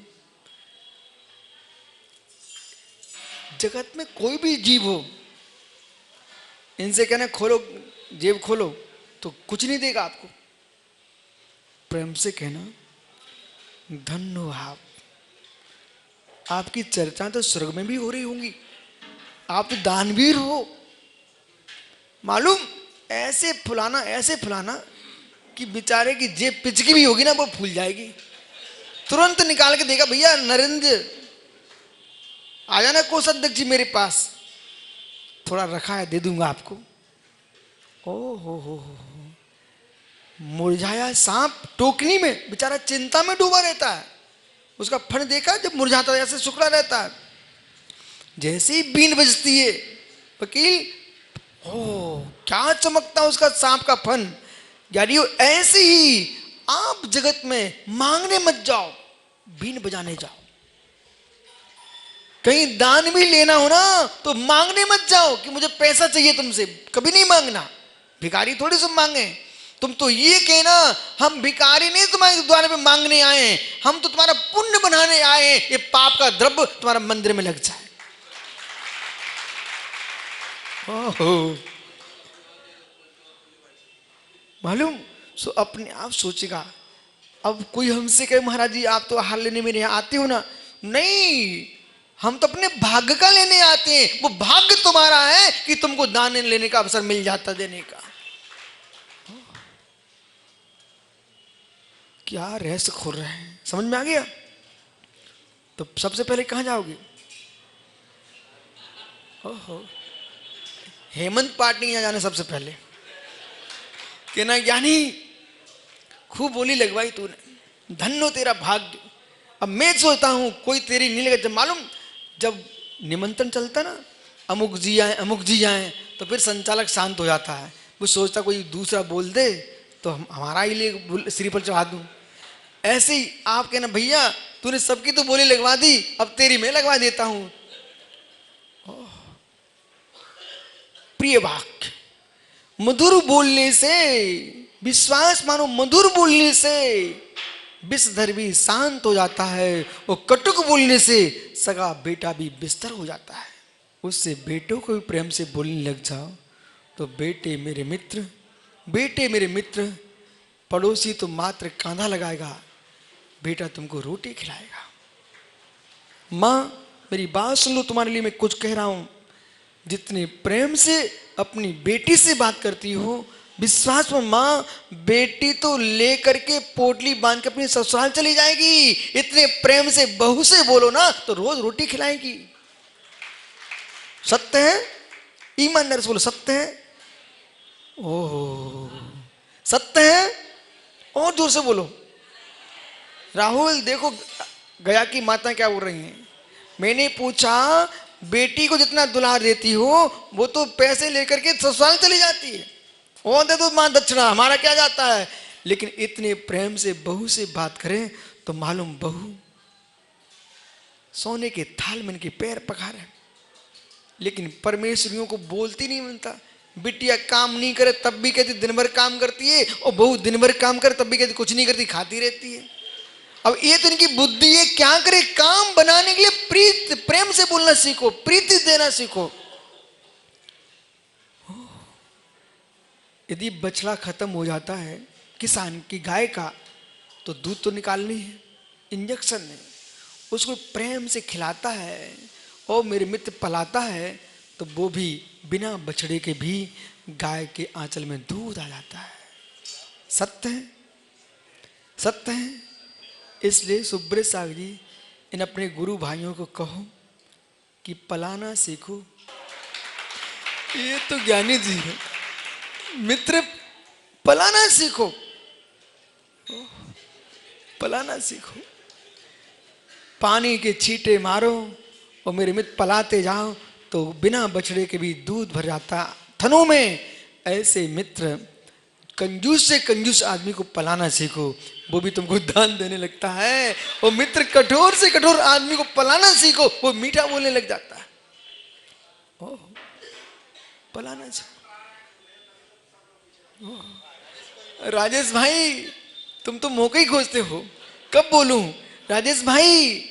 जगत में कोई भी जीव हो, इनसे कहना खोलो जेब खोलो तो कुछ नहीं देगा आपको। प्रेम से कहना धन्य हो आप, आपकी चर्चा तो स्वर्ग में भी हो रही होंगी, आप तो दानवीर हो। मालूम, ऐसे फुलाना कि बेचारे की जेब पिचकी भी होगी ना, वो फूल जाएगी। तुरंत निकाल के देगा, भैया नरेंद्र आ जाना कोषाध्यक्ष जी मेरे पास, थोड़ा रखा है दे दूंगा आपको। ओ हो, मुरझाया सांप टोकनी में, बेचारा चिंता में डूबा रहता है। उसका फण देखा जब मुरझाता है ऐसे सुखड़ा रहता है। जैसे ही बीन बजती है, वकील ओ क्या चमकता है उसका सांप का फन। यानी ऐसे ही आप जगत में मांगने मत जाओ, बीन बजाने जाओ। कहीं दान भी लेना हो ना तो मांगने मत जाओ कि मुझे पैसा चाहिए तुमसे, कभी नहीं मांगना। भिखारी थोड़ी से मांगे, तुम तो ये कहना हम भिखारी नहीं तुम्हारे द्वार पे मांगने आए, हम तो तुम्हारा पुण्य बनाने आए, ये पाप का द्रव्य तुम्हारा मंदिर में लग जाए। ओहो मालूम। सो अपने आप सोचेगा, अब कोई हमसे कहे महाराज जी आप तो आहार लेने मेरे यहाँ आते हो ना, नहीं हम तो अपने भाग्य का लेने आते हैं। वो भाग्य तुम्हारा है कि तुमको दान लेने का अवसर मिल जाता देने का। क्या रहस्य खोल रहे हैं, समझ में आ गया। तो सबसे पहले कहां जाओगे? ओहो हेमंत पाटनी यहाँ जाने सबसे पहले कहना ज्ञानी खूब बोली लगवाई तूने, धन्य तेरा भाग्य। अब मैं सोचता हूं कोई तेरी नहीं लगा। जब मालूम जब निमंत्रण चलता ना, अमुक जी आए अमुक जी आए, तो फिर संचालक शांत हो जाता है। वो सोचता कोई दूसरा बोल दे तो हमारा ही ले सिर पर चढ़ा दूं। ऐसे ही आप कहना भैया तूने सबकी तो बोली लगवा दी, अब तेरी मैं लगवा देता हूं। प्रिय वाक्य, मधुर बोलने से विश्वास मानो, मधुर बोलने से विषधर भी शांत हो जाता है, और कटुक बोलने से सगा बेटा भी बिस्तर हो जाता है। उससे बेटों को भी प्रेम से बोलने लग जाओ तो बेटे मेरे मित्र, बेटे मेरे मित्र, पड़ोसी तो मात्र कांधा लगाएगा, बेटा तुमको रोटी खिलाएगा। माँ मेरी बात सुन लो, तुम्हारे लिए मैं कुछ कह रहा हूं। जितने प्रेम से अपनी बेटी से बात करती हो, विश्वास में माँ बेटी तो लेकर के पोटली बांध के अपनी ससुराल चली जाएगी। इतने प्रेम से बहू से बोलो ना तो रोज रोटी खिलाएगी। सत्य है, ईमानदारी से बोलो सत्य है। ओह सत्य है, और जोर से बोलो। राहुल देखो गया की माता क्या बोल रही हैं। मैंने पूछा बेटी को जितना दुलार देती हो वो तो पैसे लेकर के ससुराल चली जाती है, वो दे दो मां दक्षिणा, हमारा क्या जाता है। लेकिन इतने प्रेम से बहू से बात करें तो मालूम बहू सोने के थाल में इनके पैर पखारे, लेकिन परमेश्वरियों को बोलती नहीं मिलता। बिटिया काम नहीं करे तब भी कहती दिन भर काम करती है, और बहू दिन भर काम करे तब भी कहती कुछ नहीं करती, खाती रहती है। अब ये तो इनकी बुद्धि है, क्या करे, काम बनाने के लिए प्रीति प्रेम से बोलना सीखो, प्रीति देना सीखो। यदि बछड़ा खत्म हो जाता है किसान की गाय का, तो दूध तो निकालनी है, इंजेक्शन नहीं, उसको प्रेम से खिलाता है और मेरे मित्र पलाता है, तो वो भी बिना बछड़े के भी गाय के आंचल में दूध आ जाता है। सत्य है, सत्य है। इसलिए सुब्रत साहब जी इन अपने गुरु भाइयों को कहो कि पलाना सीखो। ये तो ज्ञानी जी है, मित्र पलाना सीखो, पलाना सीखो। पानी के छींटे मारो और मेरे मित्र पलाते जाओ तो बिना बछड़े के भी दूध भर जाता थनों में। ऐसे मित्र कंजूस से कंजूस आदमी को पलाना सीखो, वो भी तुमको दान देने लगता है। और मित्र कठोर से कठोर आदमी को पलाना सीखो, वो मीठा बोलने लग जाता है। ओह पलाना सीखो। राजेश भाई तुम तो मौका ही खोजते हो, कब बोलूं। राजेश भाई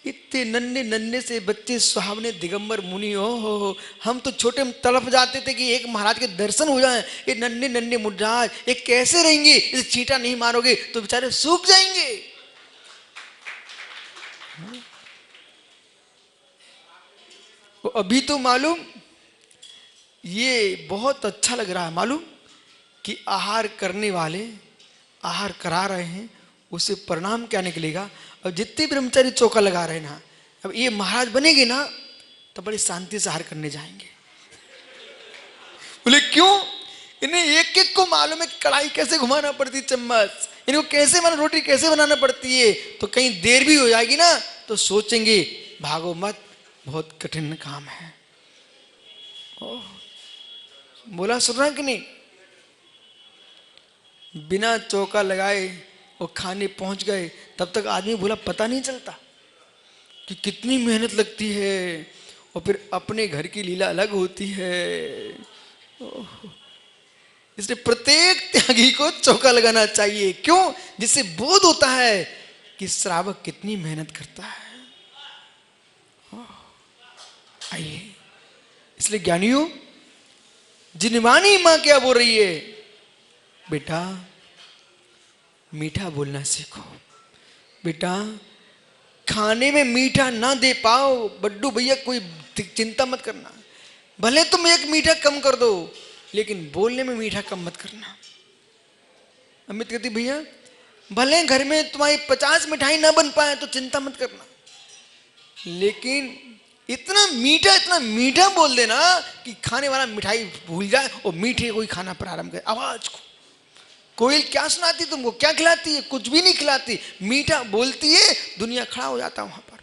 इतने नन्हे नन्हे से बच्चे सुहावने दिगंबर मुनि हो, हम तो छोटे में तड़प जाते थे कि एक महाराज के दर्शन हो जाएं। ये नन्हे नन्हे मुद्राज ये कैसे रहेंगे, इसे चींटा नहीं मारोगे तो बेचारे सूख जाएंगे। तो अभी तो मालूम ये बहुत अच्छा लग रहा है मालूम कि आहार करने वाले आहार करा रहे हैं, उसे परिणाम क्या निकलेगा। अब जितने ब्रह्मचारी चौका लगा रहे ना, अब ये महाराज बनेंगे ना तो बड़ी शांति से आहार करने जाएंगे। बोले क्यों? इन्हें एक एक को मालूम है कढ़ाई कैसे घुमाना पड़ती, चम्मच इनको कैसे मालूम, रोटी कैसे बनाना पड़ती है। तो कहीं देर भी हो जाएगी ना तो सोचेंगे भागो मत, बहुत कठिन काम है। बोला सुन रहा कि नहीं? बिना चौका लगाए वो खाने पहुंच गए, तब तक आदमी बोला पता नहीं चलता कि कितनी मेहनत लगती है, और फिर अपने घर की लीला अलग होती है। इसलिए प्रत्येक त्यागी को चौका लगाना चाहिए। क्यों? जिससे बोध होता है कि श्रावक कितनी मेहनत करता है। आइए, इसलिए ज्ञानियों, जिनवानी मां क्या बोल रही है, बेटा मीठा बोलना सीखो। बेटा खाने में मीठा ना दे पाओ बड्डू भैया, कोई चिंता मत करना, भले तुम एक मीठा कम कर दो लेकिन बोलने में मीठा कम मत करना। अमित कहती भैया भले घर में तुम्हारी 50 मिठाई ना बन पाए तो चिंता मत करना, लेकिन इतना मीठा बोल देना कि खाने वाला मिठाई भूल जाए और मीठे कोई खाना प्रारंभ करे। आवाज को कोयल क्या सुनाती तुमको, क्या खिलाती है? कुछ भी नहीं खिलाती, मीठा बोलती है, दुनिया खड़ा हो जाता वहां पर।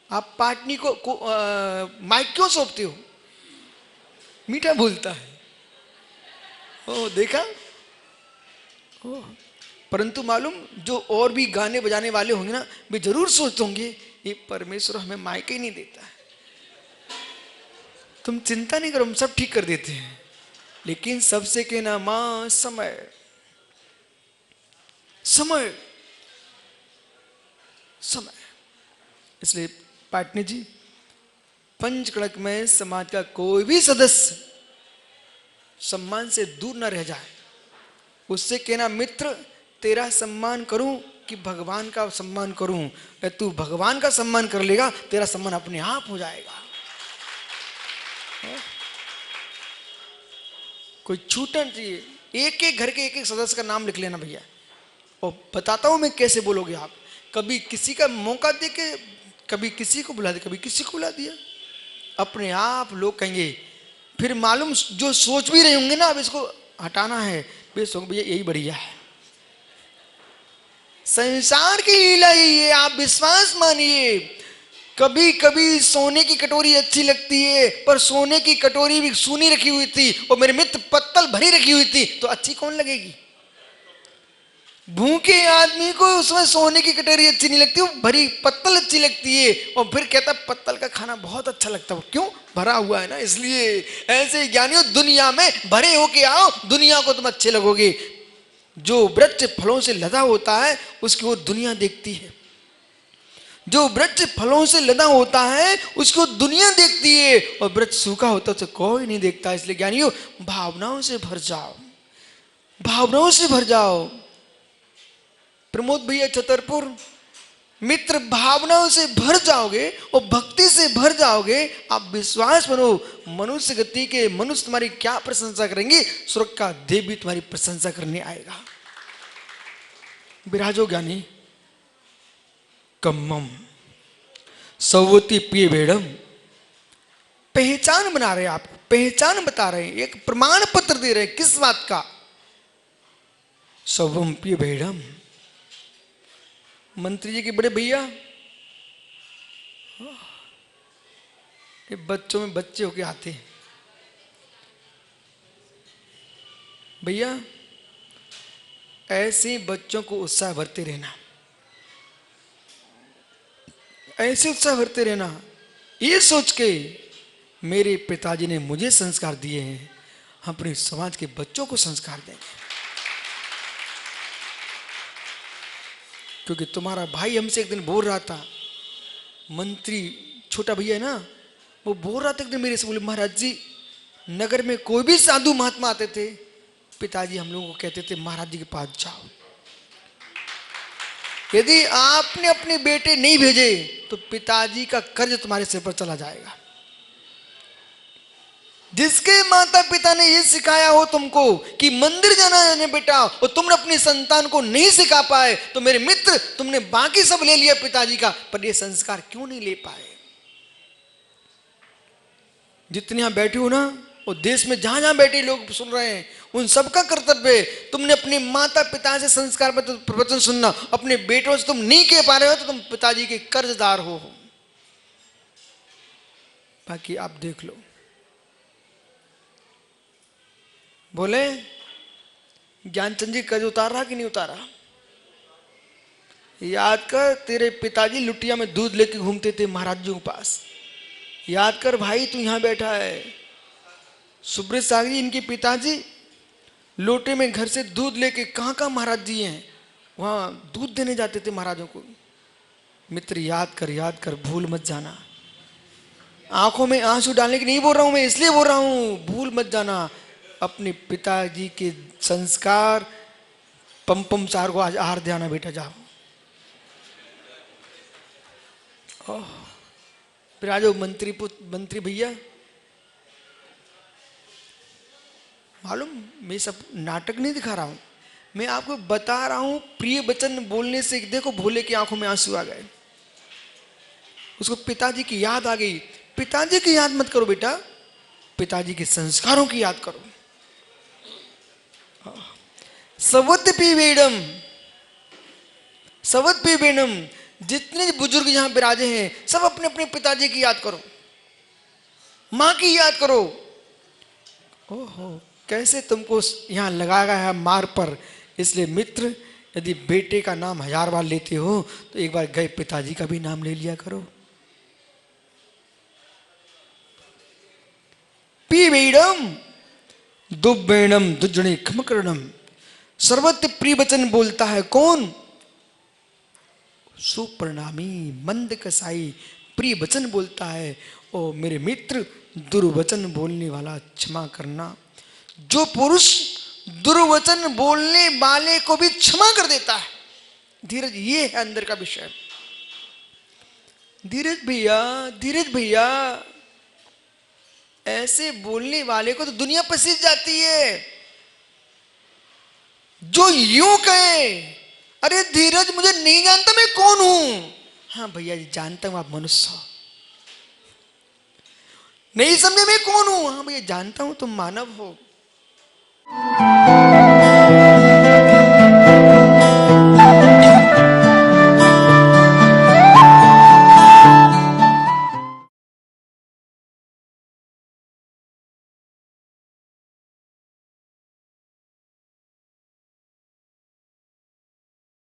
आप पाटनी को माइक क्यों सौंपते हो? मीठा बोलता है। ओ देखा? ओ, परंतु मालूम जो और भी गाने बजाने वाले होंगे ना, वे जरूर सोचते होंगे ये परमेश्वर हमें माइक ही नहीं देता है। तुम चिंता नहीं करो, हम सब ठीक कर देते हैं। लेकिन सबसे कहना मां समय समय समय। इसलिए पाटनी जी, पंचकड़क में समाज का कोई भी सदस्य सम्मान से दूर न रह जाए, उससे कहना मित्र तेरा सम्मान करूं कि भगवान का सम्मान करूं? तू भगवान का सम्मान कर लेगा, तेरा सम्मान अपने आप हो जाएगा। कोई छूटना चाहिए। एक एक घर के एक एक सदस्य का नाम लिख लेना भैया, और बताता हूं मैं कैसे बोलोगे आप। कभी किसी का मौका दे के, कभी किसी को बुला दे, कभी किसी को बुला दिया, अपने आप लोग कहेंगे। फिर मालूम जो सोच भी रहे होंगे ना अब इसको हटाना है, भैया यही बढ़िया है। संसार की लीला यही है, आप विश्वास मानिए। कभी कभी सोने की कटोरी अच्छी लगती है, पर सोने की कटोरी भी सूनी रखी हुई थी और मेरे मित्र पत्तल भरी रखी हुई थी, तो अच्छी कौन लगेगी? भूखे आदमी को उसमें सोने की कटोरी अच्छी नहीं लगती, वो भरी पत्तल अच्छी लगती है, और फिर कहता पत्तल का खाना बहुत अच्छा लगता है। क्यों? भरा हुआ है ना, इसलिए। ऐसे ज्ञानियों दुनिया में भरे होके आओ, दुनिया को तुम अच्छे लगोगे। जो वृक्ष फलों से लदा होता है उसकी वो दुनिया देखती है, जो वृक्ष फलों से लदा होता है उसको दुनिया देखती है, और वृक्ष सूखा होता है उसे कोई नहीं देखता। इसलिए ज्ञानियों भावनाओं से भर जाओ, भावनाओं से भर जाओ। प्रमोद भैया छतरपुर, मित्र भावनाओं से भर जाओगे और भक्ति से भर जाओगे। आप विश्वास बनो, मनुष्य गति के मनुष्य तुम्हारी क्या प्रशंसा करेंगे, स्वर्ग का देव भी तुम्हारी प्रशंसा करने आएगा। विराजो ज्ञानी कम्मम सौवती प्रिय भेड़म। पहचान बना रहे, आप पहचान बता रहे हैं, एक प्रमाण पत्र दे रहे हैं। किस बात का? सौवम प्रिय भेड़म। मंत्री जी के बड़े भैया, ये बच्चों में बच्चे होके आते हैं। भैया ऐसे बच्चों को उत्साह भरते रहना, ऐसे उत्साह भरते रहना, ये सोच के मेरे पिताजी ने मुझे संस्कार दिए हैं, हम अपने समाज के बच्चों को संस्कार देंगे। क्योंकि तुम्हारा भाई हमसे एक दिन बोल रहा था, मंत्री छोटा भैया है ना, वो बोल रहा था एक दिन मेरे से, बोले महाराज जी नगर में कोई भी साधु महात्मा आते थे, पिताजी हम लोगों को कहते थे महाराज जी के पास जाओ, यदि आपने अपने बेटे नहीं भेजे तो पिताजी का कर्ज तुम्हारे सिर पर चला जाएगा। जिसके माता पिता ने ये सिखाया हो तुमको कि मंदिर जाना है बेटा, और तुमने अपनी संतान को नहीं सिखा पाए, तो मेरे मित्र तुमने बाकी सब ले लिया पिताजी का, पर ये संस्कार क्यों नहीं ले पाए? जितने यहां बैठे हो ना, और देश में जहां जहां बैठे लोग सुन रहे हैं, उन सबका कर्तव्य है तुमने अपने माता पिता से संस्कार पर प्रवचन सुनना। अपने बेटों से तुम नहीं कह पा रहे हो तो तुम पिताजी के कर्जदार हो। बाकी आप देख लो। बोले ज्ञानचंद जी कर्ज उतार रहा कि नहीं उतारा? याद कर, तेरे पिताजी लुटिया में दूध लेके घूमते थे महाराज जी के पास। याद कर भाई, तू यहां बैठा है। सुब्रत सागर जी इनके पिताजी लोटे में घर से दूध लेके कहां कहां महाराज जी हैं, वहां दूध देने जाते थे महाराजों को। मित्र याद कर, भूल मत जाना। आंखों में आंसू डालने की नहीं बोल रहा हूं मैं, इसलिए बोल रहा हूं भूल मत जाना। अपने पिताजी के संस्कार पम चार को आज आहार देना बेटा, जाओ। फिर आ जाओ मंत्री भैया। मालूम, मैं सब नाटक नहीं दिखा रहा हूं, मैं आपको बता रहा हूं। प्रिय वचन बोलने से देखो भोले की आंखों में आंसू आ गए, उसको पिताजी की याद आ गई। पिताजी की याद मत करो बेटा, पिताजी के संस्कारों की याद करो। सवत पीवेडम, सवत पीवेडम, जितने बुजुर्ग यहां विराजे हैं सब अपने अपने पिताजी की याद करो, मां की याद करो। ओहो, कैसे तुमको यहां लगाया गया है मार पर। इसलिए मित्र, यदि बेटे का नाम 1000 बार लेते हो तो एक बार गए पिताजी का भी नाम ले लिया करो। पीवेडम दुब्बेणम दुजणे खमकरणम, सर्वत्र प्रिय वचन बोलता है कौन? सुप्रणामी मंद कसाई प्रिय वचन बोलता है। ओ मेरे मित्र, दुर्वचन बोलने वाला क्षमा करना। जो पुरुष दुर्वचन बोलने वाले को भी क्षमा कर देता है, धीरज, ये है अंदर का विषय। धीरज भैया, ऐसे बोलने वाले को तो दुनिया पसीज जाती है। जो यूं कहे, अरे धीरज मुझे नहीं जानता मैं कौन हूं। हाँ भैया जी जानता हूं आप मनुष्य हो। नहीं समझे मैं कौन हूं? हाँ भैया जानता हूं तुम मानव हो।